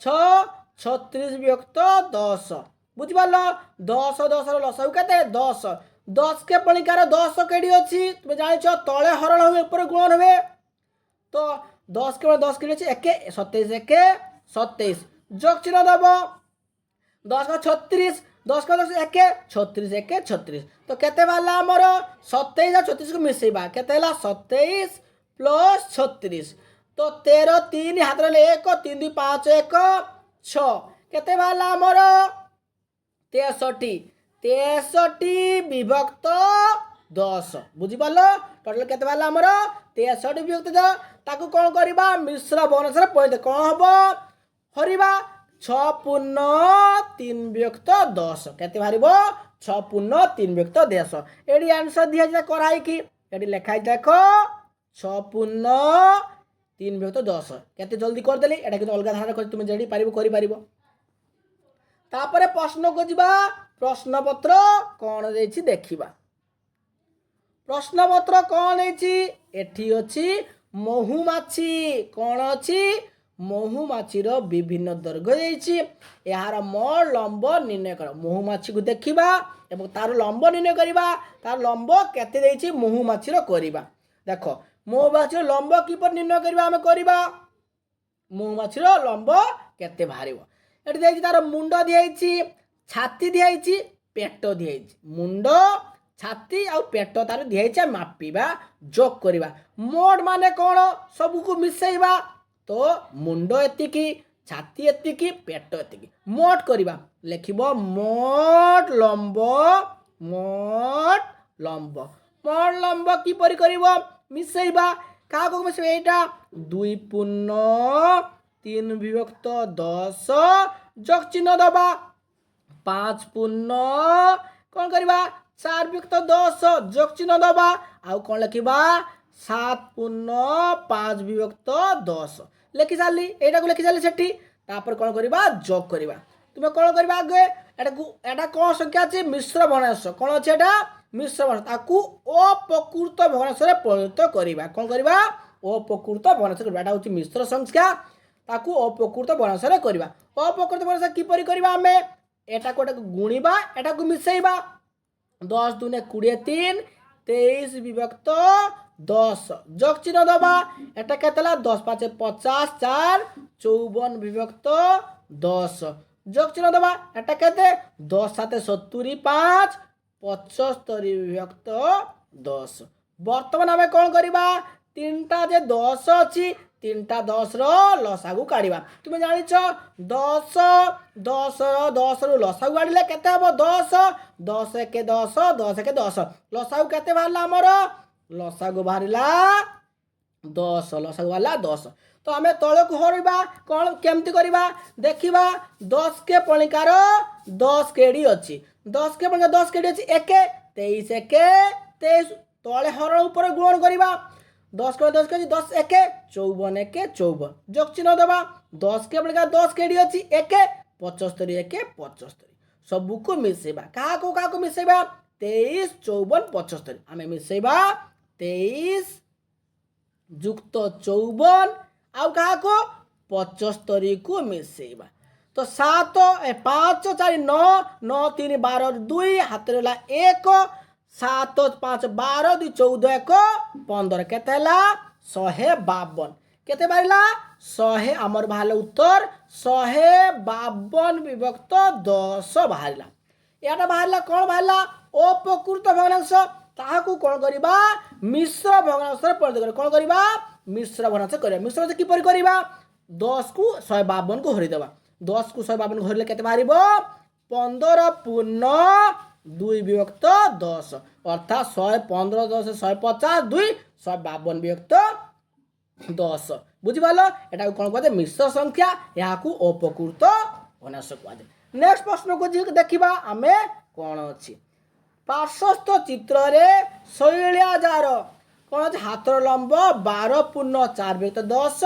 6 36 विभक्त 10 बुझिपाल 10 10 लसागु केते 10 10 के पणिकार 10 केडी अच्छी तुम जानिछ तले हरण हुए ऊपर गुणन हुए तो 10 के 10 केडी अच्छी 1 27 1 27 जोग चिन्ह दब 10 का 36 10 का 10 1 36 1 36 तो केते बाला हमर 27 और 36 को मिसेबा केते हला 27 प्लस 36 तो 13 3 हाथ रे 1 3 2 5 1 6 केते बाला हमर 63 विभक्त 10 बुझी पालो टोटल केते बाला हमर 63 विभक्त 10 ताकू कोन करबा मिश्र भग्नांश रे परिणत कोन हबो हरिबा 6 पूर्ण 3 विभक्त 10 केते बाहरिबो 6 पूर्ण 3 विभक्त 10 एडी आंसर दिया जा कराई कि एडी लिखाई देखो 6 पूर्ण 3 विभक्त 10 केते जल्दी कर देली एटा कि अलगा धारा कर तुम जेडी पारिबो करि पारिबो तापरे प्रश्न को जिबा प्रश्न पत्र कोन देछि देखिबा प्रश्न पत्र कोन देछि एठी अछि महुमाछी कोन अछि महुमाछीर विभिन्न दैर्घ्य देछि यार मोर लंब निर्णय कर महुमाछी को देखिबा एवं तार लंब निर्णय करिबा तार लंब केते देछि महुमाछीर करिबा देखो महुमाछीर लंब किपर निर्णय करिबा हम करिबा महुमाछीर लंब केते बाहरिबो एठी देछि तार मुंड दियाइछि छाती दियाइछि पेट दियाइछि मुंड छाती आ पेट तार दियाइछि मापिबा जोग करिबा मोड माने कोन सब को मिसेइबा तो मुंड एतिकी छाती एतिकी पेट एतिकी मोट करिबा लिखिबो मोट लंब की परि करिबो मिसेइबा का को मिसेइबा एटा 2 पूर्ण 3 विभक्त 10 जोग चिन्ह दबा 5 पूर्ण कोन करिबा 4 विभक्त 10 जोग चिन्ह दबा आउ कोन लिखिबा 7 पूर्ण 5 विभक्त 10 लिखि साली एटा को लिखि साली सेठी तापर कोन करिबा जोग करिबा तुमे कोन करिबा आगे एटा कोन संख्या अछि मिश्र भग्नांश कोन अछि एटा मिश्र भग्नांश ताकू अपकृत भग्नांश रे परिणत करिबा कोन करिबा अपकृत भग्नांश करिबा एटा होछि मिश्र संख्या ताकू अपकृत भग्नांश रे करिबा अपकृत भग्नांश कि परि करिबा हमें एटा को गुणिबा एटा को मिसेइबा 10 दूने 20 3 23 विभक्त 10 जोग चिन्ह दबा एटा केतला 10 5 50 4 54 विभक्त 10 जोग चिन्ह दबा एटा केते 10 7 70 5 75 विभक्त 10 वर्तमान हमें कोन करिबा तीनटा जे 10 अछि तीनटा 10 रो लसागु काढिबा तुमे जानिछ 10 10 10 रो लसागु काढिले केते हबो 10 10 1 10 10 1 10 लसागु केते बाहरला हमर लसागु बाहरिला 10 लसागु बाहरला 10 तो हमें तळ को हरिबा कोन केमति करिबा देखिबा 10 के पणिकार 10 केडी अछि 10 के पणिकार 10 केडी अछि 1 23 1 23 तळे हरण ऊपर गुणन करिबा 10 के 10 के 10 1 54 1 54 जोग चिन्ह दबा 10 के पणिकार 10 केडी अछि 1 75 1 75 सब को मिसेबा का को मिसेबा 23 54 75 हमें मिसेबा 23 जुक्त 54 आउ कहा को 75 को मिसेबा तो 7 5 4 9 9 3 12 2 हाथ रे 1 7 5 12 2 14 1 15 केते हला 152 केते बारिला 100 हमर बाहला उत्तर 152 विभक्त 10 बाहला याटा बाहला कोन बाहला अपकृत भग्नांश ताहाकू कोन करिबा मिश्र भग्नांश रे परिणत कर कोन करिबा मिश्र भग्नांश करिबा मिश्र भग्नांश कि परि करिबा 10 को 152 को हरि देबा 10 को 152 को हरिले केते बाहरिबो 15 पूर्ण 2 विभक्त 10 अर्थात 115 10 150 2 152 विभक्त 10 बुझि पालो एटा कोन कहते मिश्र संख्या याकू अपकृत भग्नांश कहते नेक्स्ट प्रश्न को जी देखिबा हमें कोन अछि पार्श्वस्थ चित्र रे शैलिया जार कोन अछि हाथर लंब 12 पूर्ण 4 विभक्त 10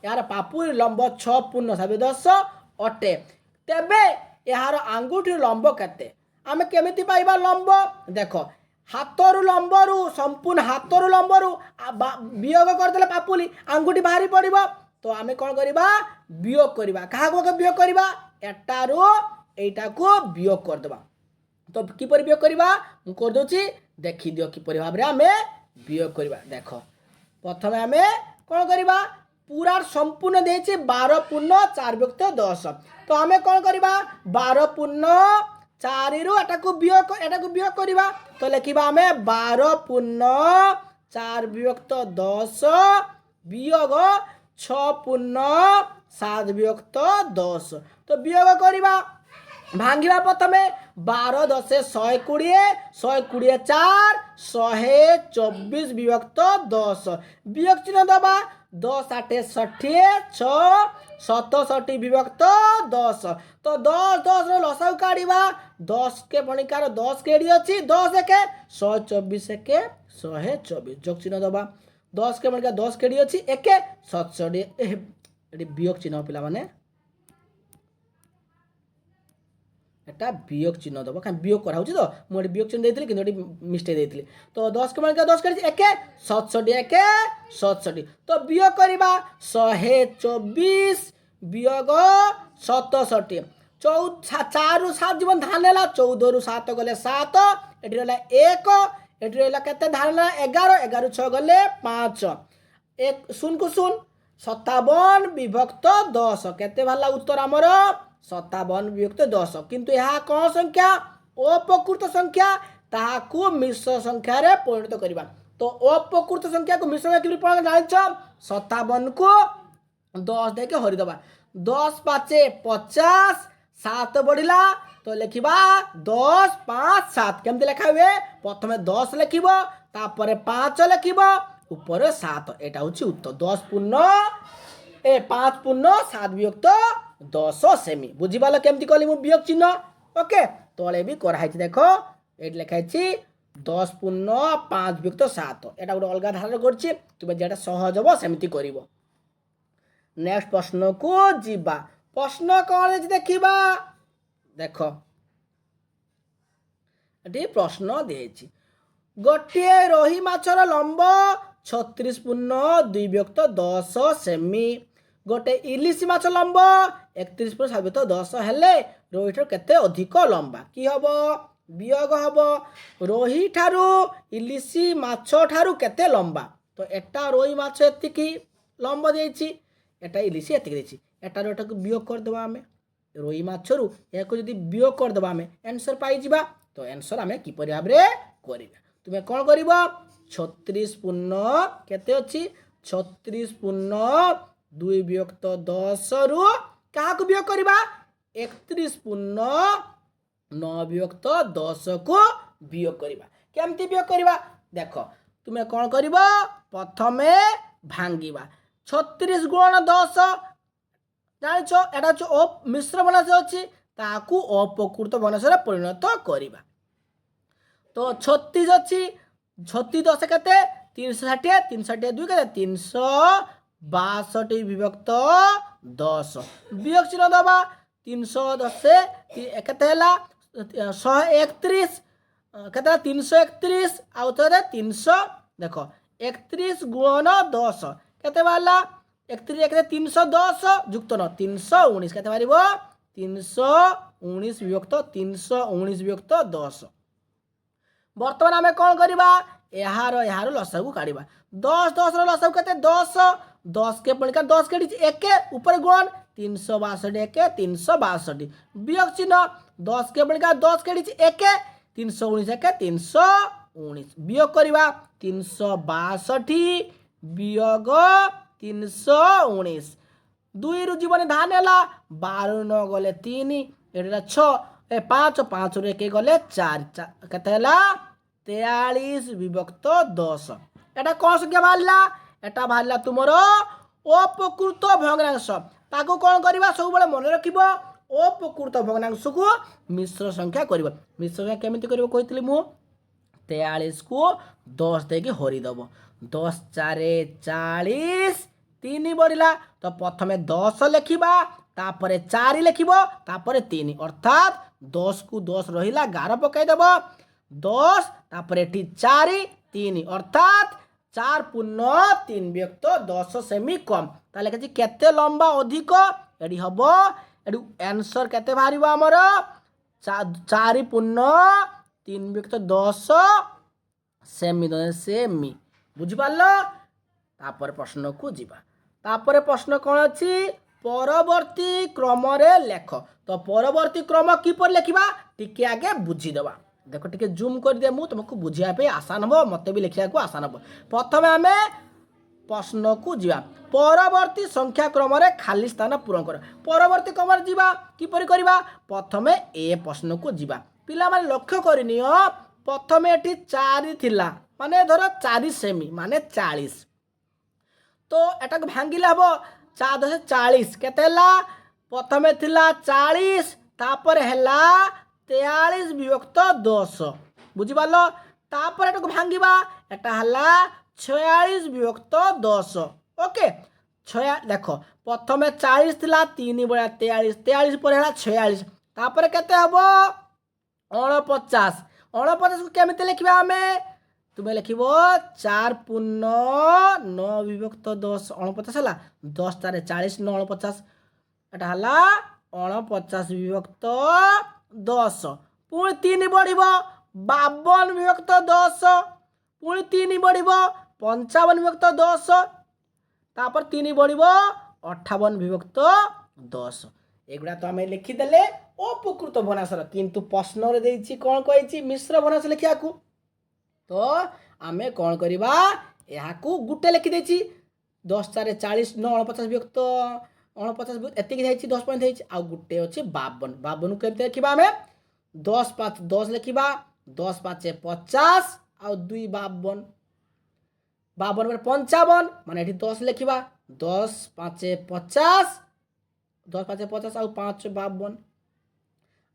यार पापुरी लंब 6 पूर्ण 7 10 अटे तेबे यार आंगुठी लंब केते आमे केमिति पाइबा लंब देख हाथरू लंबरू संपूर्ण हाथरू लंबरू वियोग करदेले पापुली आंगुठी बाहरी पड़िबो तो आमे कौन करबा वियोग करबा कहा वियोग करबा एटारू एटा को वियोग करदेबा तो किपर वियोग करबा मु कर दोची देखि दियो किपर भाबरे आमे वियोग करबा देख प्रथम आमे कौन करबा पूरा संपूर्ण देछि 12 पूर्ण 4 विभक्त 10 तो आमे कौन करबा 12 पूर्ण 4 रु एटा को वियोग करबा तो लिखिबा आमे 12 पूर्ण 4 विभक्त 10 वियोग 6 पूर्ण 7 विभक्त 10 तो वियोग करबा भांगिबा प्रथमे 12 10 120 120 4 124 विभक्त 10 वियोग चिन्ह दबा 10 8 60 6 67 विभक्त 10 तो 10 10 रो लसाउ काढिबा 10 के पणिकार 10 केडी अछि 10 के 124 के 124 जोग चिन्ह दबा 10 के पणिकार 10 केडी अछि 1 के 67 एडी वियोग चिन्ह पिला माने एटा वियोग चिन्ह दबो का वियोग करा होची तो मोडी वियोग चिन्ह देथिली किंतु एटी मिस्टेक देथिली तो 10 के मानका 10 करी 1 67 1 67 तो वियोग करबा 124 वियोग 67 4 रु 7 जीवन धान लेला 14 रु 7 गले 7 एटी रहला 1 एटी रहला केते धान लेला 11 11 6 गले 5 1 शून्य को शून्य 57 विभक्त 10 केते भाला उत्तर हमर 57 विभक्त 10 किंतु यह कौन संख्या अप्रकृत संख्या ताहाकू मिश्र संख्या रे परिणत करबा तो अप्रकृत संख्या को मिश्र संख्या परिणत जानिछ 57 को 10 दे के हरि दबा 10 5 50 7 बढ़िला तो लिखिबा 10 5 7 केमते लिखा हुए प्रथमे 10 लिखिबो तापरे 5 लिखिबो ऊपर 7 एटा होची उत्तर 10 पूर्ण 5 पूर्ण 7 विभक्त 10 सेमी बुझिबाल केमती कहली मु वियोग चिन्ह ओके तळे भी कराई देखो एट लिखाई 10 पूर्ण 5 विभक्त 7 एटा गोटे अलग धारा करछि तुमे जेटा सहज हो सेमती करिवो नेक्स्ट प्रश्न को जीवा प्रश्न कौन है देखिबा देखो एटी प्रश्न देछि गोटे रोही माछर लंब 36 पूर्ण 2 विभक्त 10 सेमी गोटे इलिशी माछ लंब 31 पूर्ण 7 विभक्त 10 हेले रोही ठार केते अधिक लंबा की हबो वियोग हबो रोही ठारू इलिशी माछ ठारू केते लंबा तो एटा रोही माछ एतिकी लंब देछि एटा इलिशी एतिकी देछि एटा रोटा को वियोग कर देबा हमें रोही माछरू एको जदी वियोग कर देबा हमें आंसर पाई जिबा तो आंसर हमें की परि भाबरे करिबा तुमे कोन करिवो 36 पूर्ण केते अछि 36 पूर्ण 2 विभक्त 10 रु कहा को वियोग करबा 31 पूर्ण 9 विभक्त 10 को वियोग करबा केमती वियोग करबा देखो तुमे कोन करबो प्रथमे भांगीबा 36 गुणन 10 जानिछो एटा जो मिश्र भग्नांश अछि ताकू अपकृत भग्नांश रे परिणत करबा तो 36 अछि 36 10 केते 360 360 2 केते 362 विभक्त 10 वियोग चिन्ह दबा 310 केते हला 131 केते 331 आउ थरे 300 देखो 31 गुणन 10 केते वाला 31 एक 310 युक्त न 319 केते मारिबो 319 विभक्त 319 विभक्त 10 वर्तमान आमे कोन करबा यार लसागु को काढिबा 10 10 रो लसागु केते 10 10 के पणिका 10 के 1 के ऊपर गुण 362 1 362 वियोग चिन्ह 10 के पणिका 10 के 1 के 319 1 319 वियोग करबा 362 वियोग 319 2 रु जीवन धान हैला 12 9 गले 3 एटा 6 5 5 रे के गले 4 केते हैला 43 विभक्त 10 एटा कोन संख्या बाहरला एटा बाहरला तुमरो अपकृत भग्नांश ताको कोन करबा सब बेले मन रखिबो अपकृत भग्नांश को मिश्र संख्या करबो मिश्र संख्या केमिति करबो कहितली मु 43 को 10 दे के हरि दबो 10 4 40 3 बढ़िला तो प्रथमे 10 लिखिबा तापरे 4 लिखिब तापरे 3 अर्थात 10 को 10 रहिला 11 पकईदेव 10 तापरे एठी 4 3 अर्थात 4 पूर्ण 3 व्यक्त 10 सेमी कम ताले कि केते लंबा अधिक एडी हबो एडु आंसर केते बाहरिबो हमर 4 पूर्ण 3 व्यक्त 10 सेमी सेमी बुझी पारलो तापर प्रश्न को जीवा तापर प्रश्न कौन अच्छी परवर्ती क्रम रे लेख तो परवर्ती क्रम किपर लिखा टिके आगे बुझीदेवा देख टिके जूम कर दे मु तुमको बुझिया पे आसान हो मत भी लिखा को आसान हो प्रथम आम प्रश्न को जीवा परवर्ती संख्या क्रम रे खाली स्थान पूरण कर परवर्ती क्रम जीवा किपर करबा प्रथम ए प्रश्न को जीवा पिला माने लक्ष्य करनियो प्रथम एठी 4 थिला माने धर 4 सेमी माने 40 तो एटा को भांगिले हबो 4 10 40 केते हला प्रथमे थिला 40 तापर हला 43 विभक्त 10 बुझी पालो तापर एटा को भांगिबा एटा हला 46 विभक्त 10 ओके देखो प्रथमे 40 थिला 3 बळा 43 43 पर हला 46 तापर केते हबो 49 49 को केमिते लिखिबा हमें तुम्हें लिखब 4 पूर्ण 9 विभक्त 10 49 है 10 तारे 40 9 49 एटा हला 49 विभक्त 10 पुणी 3 बढ़िब 52 विभक्त 10 पुणी 3 बढ़िब 55 विभक्त 10 तापर 3 बढ़िब 58 विभक्त 10 एगुड़ा तो आम लिखिदेले अपकृत भनासर किंतु प्रश्न रे देछि कोन कहिछि मिश्र भनास लिखिया को तो आमे कौन करवा यहाँ गुटे लिखि देछि 10 तारे 40 9 49 विभक्त 49 एतिक 10 पॉइंट आ गुटे अच्छे 52 52 केमते लिखा आम 10 5 10 लिखा 10 5 50 आ 2 52 52 55 माने एठी 10 लिखा 10 5 50 10 5 50 आ 5 52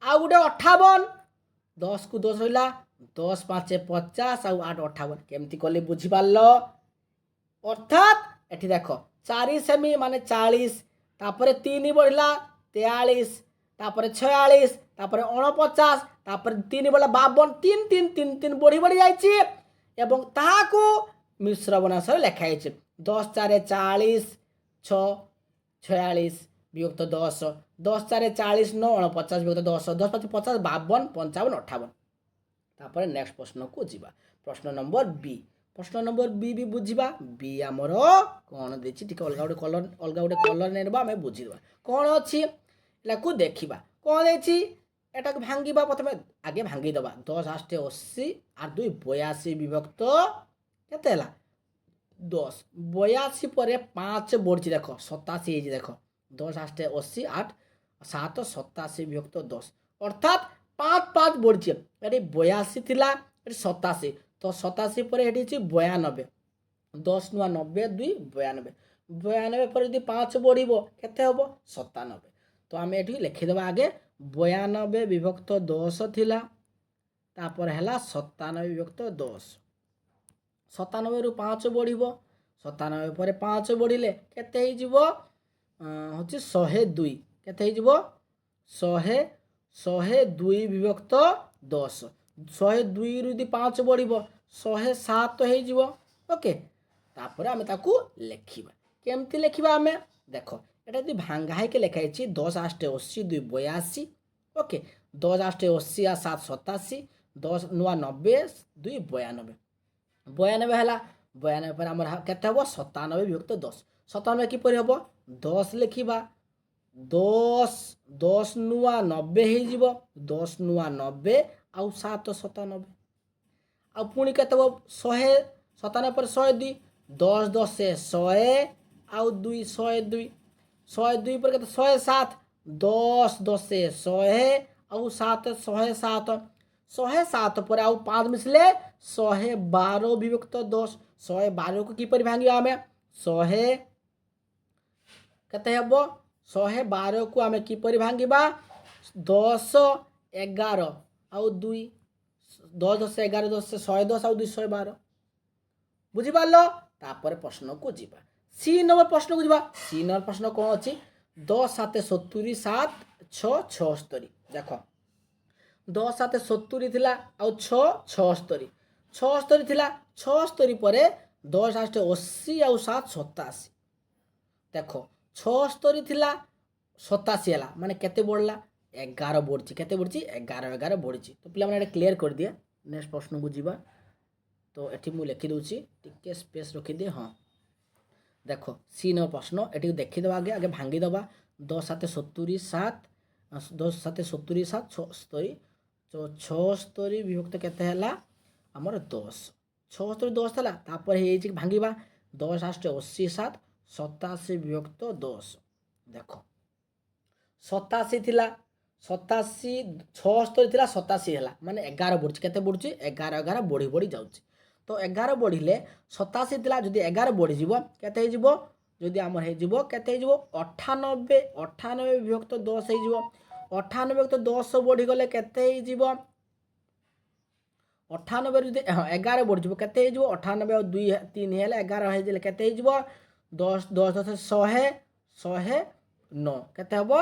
आ गुटे 58 10 को 10 रहा 10 5 50 आउ 8 58 केमती कले बुझी पारलो अर्थात एठी देखो 4 सेमी माने 40 तापरे 3 बढ़ला 43 तापरे 46 तापरे 49 तापरे 3 बढ़ला 52 3 3 3 3 बढ़ी बढ़ी जाइछि एवं ताहाकू मिश्र बनासर लेखा जाइछि 10 4 40 6 46 विभक्त 10 10 4 40 9 49 विभक्त 10 10 5 50 52 55 58 तापर नेक्स्ट प्रश्न को जीवा प्रश्न नंबर बी भी बुझीबा बी आमर कौन देछि टिके अलग गोटे कलर नेबा हमें बुझीबा कौन अछि लाकू देखिबा कौन देछि एटा भांगिबा प्रथमे आगे भांगी दबा 10 8 80 और 2 82 विभक्त केते हला 10 82 पर 5 बढ़छि देखो 87 हे देखो 10 8 80 8 7 87 विभक्त 10 अर्थात 5 5 बढ़छि एटी 82 थिला एटी 87 तो 87 पर एटी 92 10 नुआ 90 2 92 92 पर यदि 5 बढ़िबो केते हबो 97 तो आम एटी लिखि देबा आगे 92 विभक्त 10 थिला तापर हला 97 विभक्त 10 97 रु 5 बढ़िबो 97 पर 5 बढ़िले केते हे जिवो होछि 102 केते हे जिवो 102 विभक्त 10 102 रु यदि 5 बढ़िबो 107 हे जिवो ओके तापर आमे ताकू लेखिबा केमती लेखिबा आमे देखो एटा यदि भांगा है के लेखा छै 10 8 80 2 82 ओके 10 8 80 आ 7 87 10 9 90 2 92 92 हला 92 पर हमर केते हबो 97 विभक्त 10 97 की पर हबो 10 लिखिबा 10 नुआ 90 हे जिवो 10 नुआ 90 आउ 7 97 आ पुणी केते हबो 197 पर 102 10 10 से 100 आउ 2 102 102 पर केते 107 10 10 से 100 आउ 7 107 107 पर आउ 5 मिसले 112 विभक्त 10 112 को की पर भांगिया हमें 100 केते हबो 112 को आमे की पर भांगिबा 10 11 आउ 2 10 10 11 10 से 110 आउ 212 बुझी पारलो तापर प्रश्न को जीवा सी नंबर प्रश्न को जीवा सी नंबर प्रश्न कौन अछि 10 7 70 7 6 76 देख 10 7 70 थिला आउ 6 76 76 थिला 76 परे 10 8 80 आउ 7 87 देख 76 थिला 87 हला माने केते बढ़ला 11 बढ़ची केते बढ़ची 11 11 बढ़ची तो पिला माने क्लियर कर दिया नेक्स्ट प्रश्न को जीवा तो एठी मु लिखि दउची टिके स्पेस रखि दे हां देखो सी न प्रश्न एठी देखि दबा आगे आगे भांगी दबा 10 7 70 7 10 7 70 7 76 तो 76 विभक्त केते हला हमर 10 76 10 हला तापर हे जे भांगीबा 10 8 80 7 87 विभक्त 10 देखो 87 थिला 87 76 थिला 87 हला माने 11 बढ़ची केते बढ़ची 11 11 बढ़ी बढ़ी जाउची तो 11 बढ़िले 87 थिला जदि 11 बढ़ी जीवो केते जीवो जदि हमर हे जीवो केते जीवो 98 98 विभक्त 10 हे जीवो 98 विभक्त 10 बढ़ी गले केते हे जीवो 98 जदि 11 बढ़ी जीवो केते हे जीवो 98 और 2 3 हेले 11 हे जेले केते हे जीवो 10 10 10 100 109 केते हबो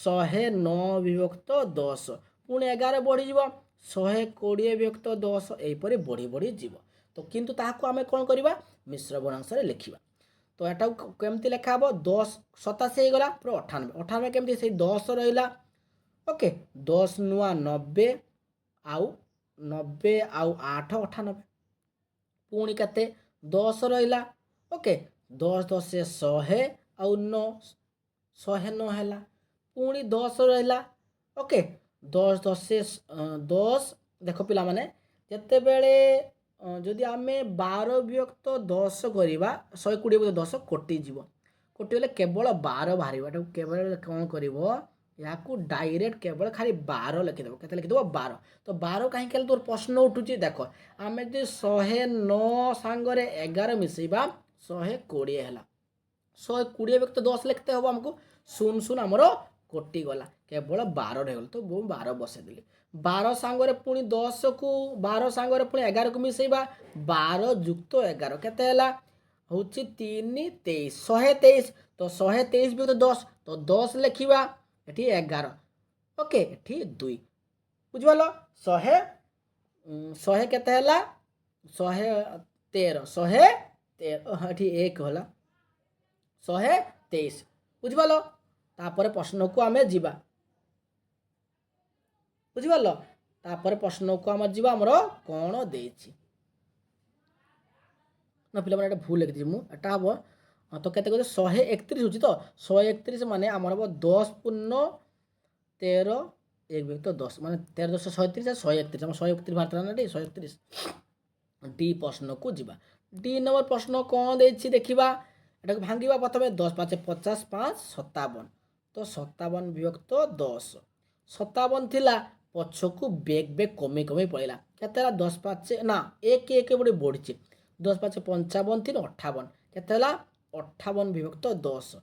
109 विभक्त 10 पुणी 11 बढ़ी जीवो 120 विभक्त 10 एपरि बढ़ी बढ़ी जीवो तो किंतु ताहाको आमे कोन करबा मिश्र वर्णांश रे लिखिबा तो एटा केमति लेखा हबो 10 87 हे गला पर 98 98 केमति से 10 रहिला ओके 10 नुआ 90 आउ 90 आउ 8 98 पुणी केते 10 रहिला ओके 10 10 से 100 आउ 9 109 हैला पुणी 10 रहिला ओके 10 10 से 10 देखो पिला माने जते बेले जदि आमे 12 विभक्त 10 करिबा 120 विभक्त 10 कोटी जीवो कोटी बेले केवल 12 बाहरिबा एटा केवल कोन करिवो याकू डायरेक्ट केवल खाली 12 लिखि देबो केते लिखि देबो 12 तो 12 काहे केले तोर प्रश्न उठुची देखो आमे जे 109 सांगरे 11 मिसैबा 120 हैला 120 विभक्त 10 लिखते हबो हमको सुन सुन हमरो कोटी गला केवल 12 रह गला तो वो 12 बसे देली 12 सांगरे पुणी 10 को 12 सांगरे पुणी 11 को मिसैबा 12 जुक्त 11 केते हैला होची 3 23 123 तो 123 भी तो 10 तो 10 लिखिबा एठी 11 ओके एठी 2 बुझवालो 100 100 केते हैला 113 113 एठी 1 होला 123 बुझवालो तापर प्रश्न को आमे जीवा बुझिपाल तापर प्रश्न को आम जीवा हमर कौन देछि ना पिला माने भूल लिखि दी मु एटा हबो तो केते कहते 131 होची तो 131 माने हमर हबो 10 पूर्ण 13 1 विभक्त 10 माने 13 10 131 131 हम 131 भारत ना डी 131 डी प्रश्न को जीवा डी नंबर प्रश्न कौन देछि देखिबा एटा भांगीबा प्रथमे 10 5 50 5 57 तो 57 विभक्त 10 57 थिला पछकू बेग बेग कमी कमी पड़ेगा केतेला 10 5 ना 1 1 बड़ी बढ़ी 10 5 55 3 58 केतेला 58 विभक्त 10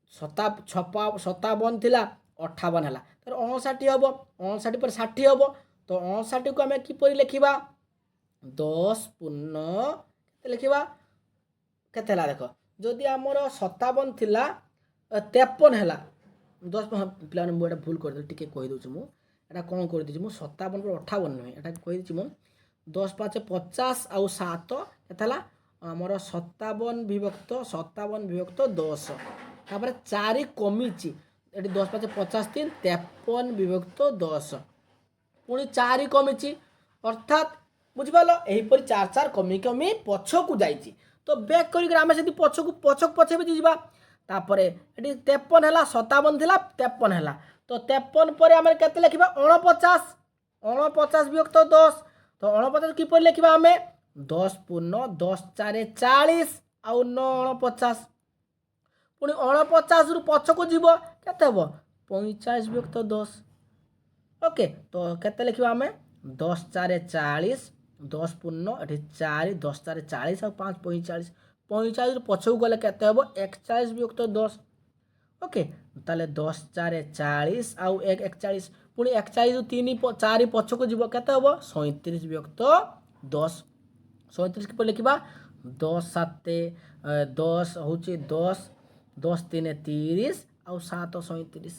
57 थिला 58 हला तर 59 हबो 59 पर 60 हबो तो 59 को हमें किपरि लिखिबा 10 पूर्ण केते लिखिबा केतेला देखो जदि हमर 57 थिला 53 हला 10 प्लान मु एटा भूल कर दे टिके कहि दउ मु एटा कोन कर दी मु 57 पर 58 नहीं एटा कहि दी मु 10 5 50 आउ 7 केतला हमर 57 विभक्त 10 तापर 4 कमिची एटी 10 5 50 3 53 विभक्त 10 पुणी 4 कमिची अर्थात बुझिपालो एही पर 4 4 कमी कमी पछकू जाईची तो बैक करी आमे सेती पछक पछे भी जीवा तापरे एटी 53 हला 57 थिला 53 हला तो 53 पर आमे केते लिखिबा 49 49 विभक्त 10 तो 49 किपर लिखिबा आमे 10 पूर्ण 10 4 40 आउ 9 49 पुणी 49 रु पछको जीवो केते हबो 45 विभक्त 10 ओके तो केते लिखिबा आमे 10 4 40 10 पूर्ण एठी 4 10 4 40 और 5 45 45 रु पछको गले केते हबो 41 विभक्त 10 ओके ताले 10 4 40 आउ 1 41 पुणी 41 रु 3 4 पछको जीवो केते हबो 37 विभक्त 10 37 किपर लिखिबा 10 7 10 होची 10 10 3 30 आउ 7 37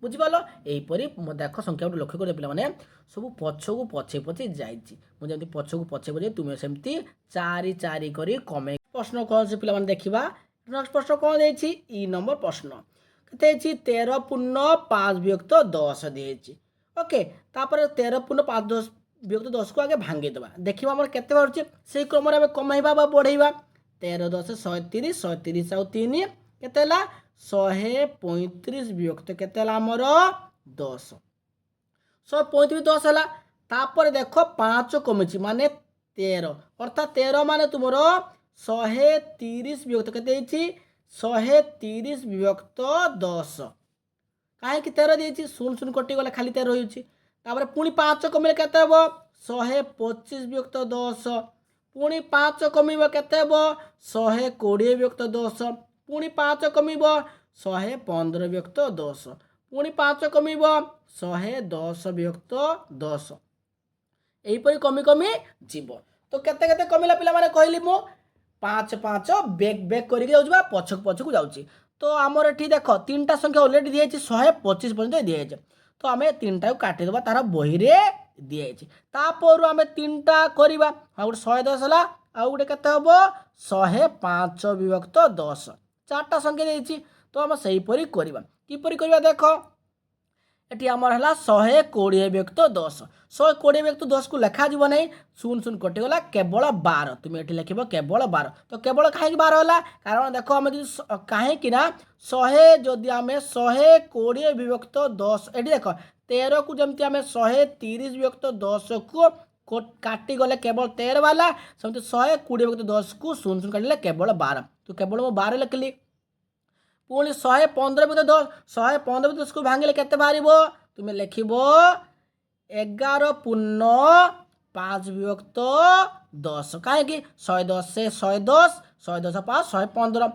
बुझिपाल यहीपरी देख संख्या गोटे लक्ष्य कर पे सब पछकू पछे पछे जाइए पछकू पछे पछे तुम्हें सेमती 4 4 कर कमे प्रश्न कौन से पे देखा नेक्स्ट प्रश्न कौन देती ई नंबर प्रश्न के 13 पूर्ण 5 विभक्त 10 दिए ओके तापर 13 पूर्ण 5 10 विभक्त 10 को आगे भांगीदे देखा आम के से क्रम कमेबा बढ़ेबा 13 10 37 37 आउ 3 के 135 विभक्त के आमर 10 135 10 है तापर देख 5 कमी माने 13 अर्थात 13 माने तुम 130 विभक्त के 130 विभक्त 10 कहीं 13 देती 0 कटिगला खाली 13 होपर पुणी 5 कमिले के 125 विभक्त 10 पुणी 5 कमिब के 120 विभक्त 10 पुणी 5 कमिब 115 विभक्त 10 पुणी 5 कमिब 110 विभक्त 10 यहीपरि कमी कमी जीव तो केते केते कमिला पिला माने कहली मु 5 5 बेग बेग करके जाउछबा पछक पछक जाउछि तो आमर एठी देखो तीनटा संख्या ऑलरेडी दिए 125 पर्यंत दिए तो आम 3टा काटिदेबा तार बही रे दिए तापर आम 3टा करवा गोटे 110 है आउ गोटे केते हम 105 विभक्त 10 4टा संख्या देती तो आम सहीपरी करवा किपरि करवा देख एटी आमर है 120 विभक्त 10 120 विभक्त 10 को लेखा जीव नहीं 0 कटिगला केवल 12 तुम ये लिख केवल 12 तो केवल कहीं 12 है कारण देख आम कहीं 100 जदि आम 120 विभक्त 10 ये देख 13 को जमी आम 130 विभक्त 10 को काटिगले केवल 13 वाला सेमती 120 विभक्त 10 को 0 काटिले केवल 12 तो केवल मु 12 लिखली पुणी 115 विभक्त 10 115 विभक्त 10 को भांगिले केते बाहरिबो तुम लिख 11 पूर्ण 5 विभक्त 10 कहीं 110 से 110 110 5 115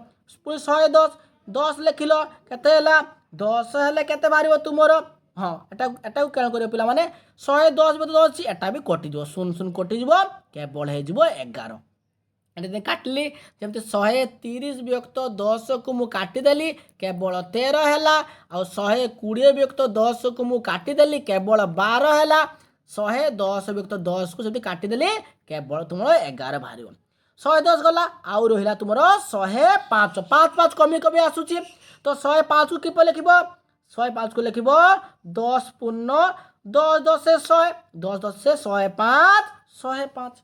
पुणी 110 10 लिखिल केते 10 हेले केते बाहरिबो तुमर हाँ एटा क्या कर पिला माने 110 विभक्त 10 अच्छी एटा भी कटिज 0 कटिज केवल हो 11 एटे काटली जमती 130 विभक्त 10 को मु काटिदेली केवल 13 है आउ 120 विभक्त 10 को मु काटिदेली केवल 12 है 110 विभक्त 10 को सेमती काटिदेली केवल तुम 11 बाहर 110 गला आउ रहा तुम 105 5 5 कमी कमी आसूची तो 105 को किपर लिख 105 को लिख 10 पूर्ण 10 10 से 100 10 10 से 105 105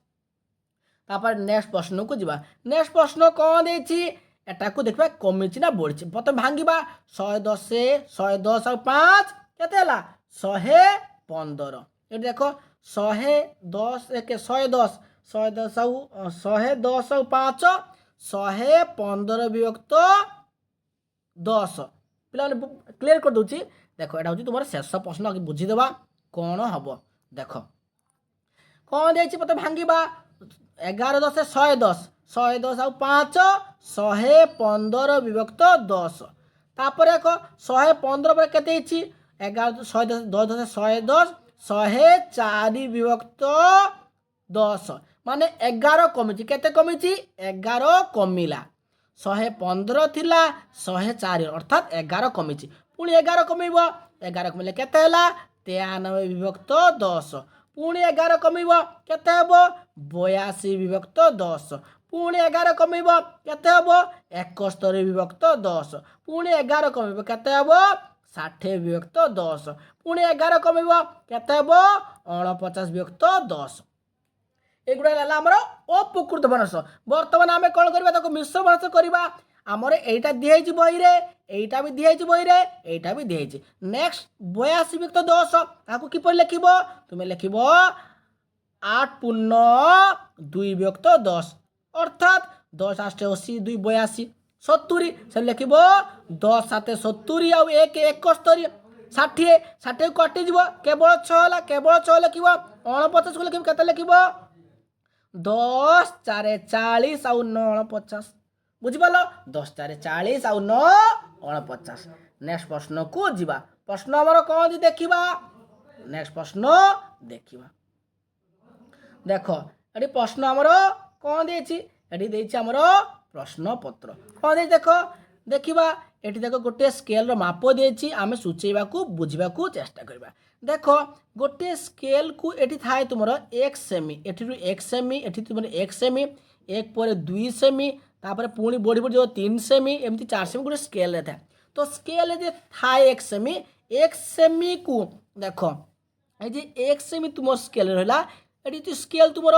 तापर नेक्स्ट प्रश्न को जीवा नेक्स्ट प्रश्न कौन देछि एटा को देखबा कमी ना बढ़ी प्रथम भांगिबा 110 से 110 और 5 केते हला 115 ये देखो 110 एक 110 110 और 110 और 5 115 विभक्त 10 पिला क्लियर कर दूची देखो एटा होची तुम्हारा शेष प्रश्न बुझीदेवा कौन हम देख कौन देछि प्रथम भांगिबा 11 10 110 110 आउ 5 115 विभक्त 10 तापर एक 115 पर केते हिची 11 110 10 10 110 104 विभक्त 10 माने 11 कमिची केते कमिची 11 कमिला 115 थिला 104 अर्थात 11 कमिची पुणी 11 कमिबो 11 कमिले केते हला 93 विभक्त 10 पुणी 11 कमिब केते हबो 82 विभक्त 10 पुणी 11 कमिब केते हबो 71 विभक्त 10 पुणी 11 कमिब केते हबो 60 विभक्त 10 पुणी 11 कमिब केते हबो 49 विभक्त 10 एगुड़ा है आमर अपुकृत भ्रंश बर्तमान आम कौन करवा ताको मिश्र भ्रंश करवा आमर एटा दिखाई बही रे एटा भी दिखाई बही रे एटा भी दिखाई नेक्स्ट 82 विभक्त 10 ताको किपर लिखिब तुम लिख 8 पूर्ण 2 विभक्त 10 अर्थात 10 8 80 2 82 70 से लिख 10 7 70 आउ 1 71 60 60 कटिज केवल 6 केवल 6 लिख 49 को लिख केते लिख 10 4 40 आउ 9 50 बुझिपाल 10 4 40 आउ 9 49 नेक्स्ट प्रश्न को जीवा प्रश्न आमर कौन देखा नेक्स्ट प्रश्न देखा देख ये प्रश्न आमर कौन देछि आमर प्रश्न पत्र कौन देख देखा এটি দেখো গোটে স্কেলর মাপ দিয়েছি আমি সূচাইবাকু বুঝিবাকু চেষ্টা করিবা। দেখ গোটে স্কেল কু এটি থাকে তোমার 1 সেমি, এটিরু 1 সেমি, এটি তোমার 1 সেমি, 1 পরে 2 সেমি, তারপরে পুଣି বড়ি বড়ি যাব 3 সেমি, এমতি 4 সেমি গোটে স্কেলরে থাকে। তো স্কেল যে থাকে 1 সেমি, 1 সেমি কু দেখ এই যে 1 সেমি তোমার স্কেল রহিলা, এটি তো স্কেল তোমার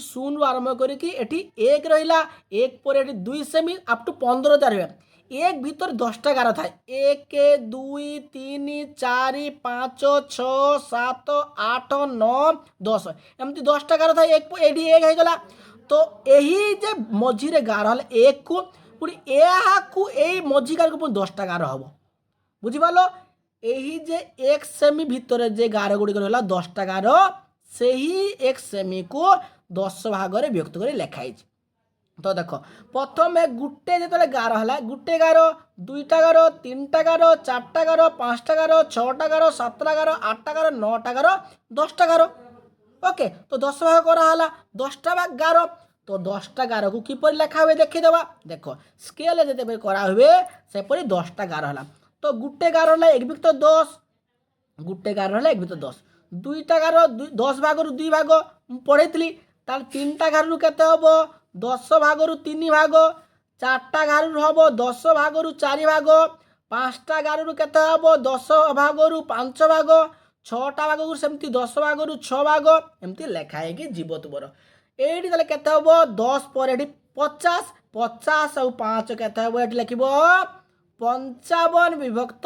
শূন্য আরম্ভ করিকি এটি 1 রহিলা, 1 পরে এটি 2 সেমি আপ টু 15 রহবে। 1 ভিতরে 10টা গার থাকে, 1 2 3 4 5 6 7 8 9 10 এমতি 10টা গার থাকে। এটি 1 হয়ে গলা। তো এই যে মঝিরে গার হলে 1 কু পুরি এহাকু এই মঝি গারকু পুরি 10টা গার হব। বুঝিপারল? এই যে 1 সেমি ভিতরে যে গার গুড়িক রহিলা 10টা গার, সেই 1 সেমি কু 10 ভাগরে বিভক্ত করে লেখা হয়েছে। তো দেখ প্রথমে গুটে যেতবে গার হলা, গুটে গার, 2টা গার, 3টা গার, 4টা গার, 5টা গার, 6টা গার, 7টা গার, 8টা গার, 9টা গার, 10টা গার। ওকে, তো 10 ভাগ করা হলা, 10টা ভাগ গার। তো 10টা গারকু কিপরি লেখা হবে দেখি দেবা। দেখ স্কেলে যেতে করা হবে সেপরি 10টা গার হলা। তো গুটে গার হলে 1 ভিক্ত 10, গুটে গার হলে 1 ভিক্ত 10, 2টা গার 10 ভাগরু 2 ভাগ পড়েইলি, তার 3টা গারু কেতে হব 10 ভাগরু 3 ভাগ, 4টা গারুর হব 10 ভাগরু 4 ভাগ, 5টা গারুর কেতে হব 10 ভাগরু 5 ভাগ, 6টা ভাগরু সেমতি 10 ভাগরু 6 ভাগ, এমতি লেখা হয়েকি যাব তোমার। এইটি তাহলে কেতে হব 10 পরে এটি 50, 50 আর 5 কেতে হব এটি লিখব 55 বিভক্ত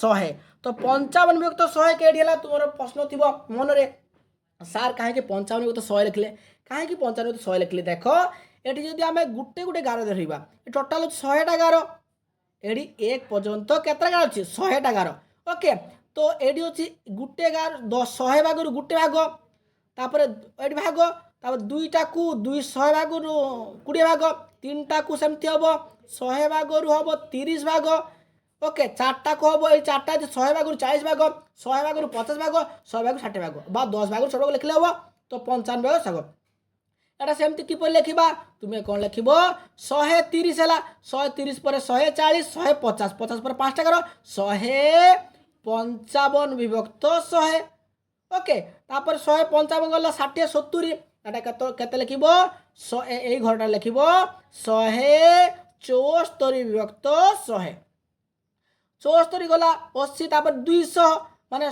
100। তো 55 বিভক্ত 100 কেটি হলা তোমার প্রশ্ন থিব মনরে, সার কাহিঁকি 55 বিভক্ত 100 লিখলে, কাহিঁকি 55 বিভক্ত 100 লিখলে। দেখ এটি যদি আমি গুটে গুটে গার ধরিবা, টোটাল হচ্ছে 100টা গার, এটি 1 পর্যন্ত কেতটা গার আছে 100টা গার। ওকে, তো এটি হচ্ছে গুটে গার 100 ভাগরু গুটে ভাগ, তারপরে এটি ভাগ, তারপর 2টাকু 200 ভাগরু 20 ভাগ, 3টাকু সেমতি হব 100 ভাগরু হব 30 ভাগ। ওকে, 4টাকু হব এই 4টা হচ্ছে 100 ভাগরু 40 ভাগ, 100 ভাগরু 50 ভাগ, 100 ভাগরু 60 ভাগ, বা 10 ভাগরু 100 ভাগ লিখলে হব। তো 55 ভাগ 100। এটা সেমতি কিপরি লেখিবা, তুমি কোন লিখিব 130 হেলা, 130 পরে 140, 150, 50 পরে 5টা কর 155 বিভক্ত 100। ওকে, তারপরে 155 গলা 60 70, এটা কেতে লিখিব এই ঘরটা লিখিব 174 বিভক্ত 100। 74 গলা 80, তারপর 200 মানে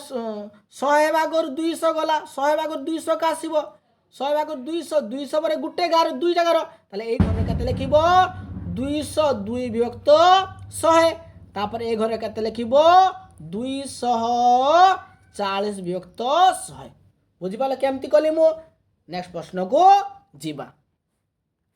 100 ভাগর 200 গলা, 100 ভাগর 200 কে আসব 100 ভাগর 200, 200 পরে গুটে গার 2টা গার, তাহলে এই ঘরে কেতে লিখিব 202 বিভক্ত 100। তারপরে এই ঘরে কেতে লিখিব 240 বিভক্ত 100। বুঝিপারল কেমতি কলি মু? নেক্সট প্রশ্নকু ଯିବା।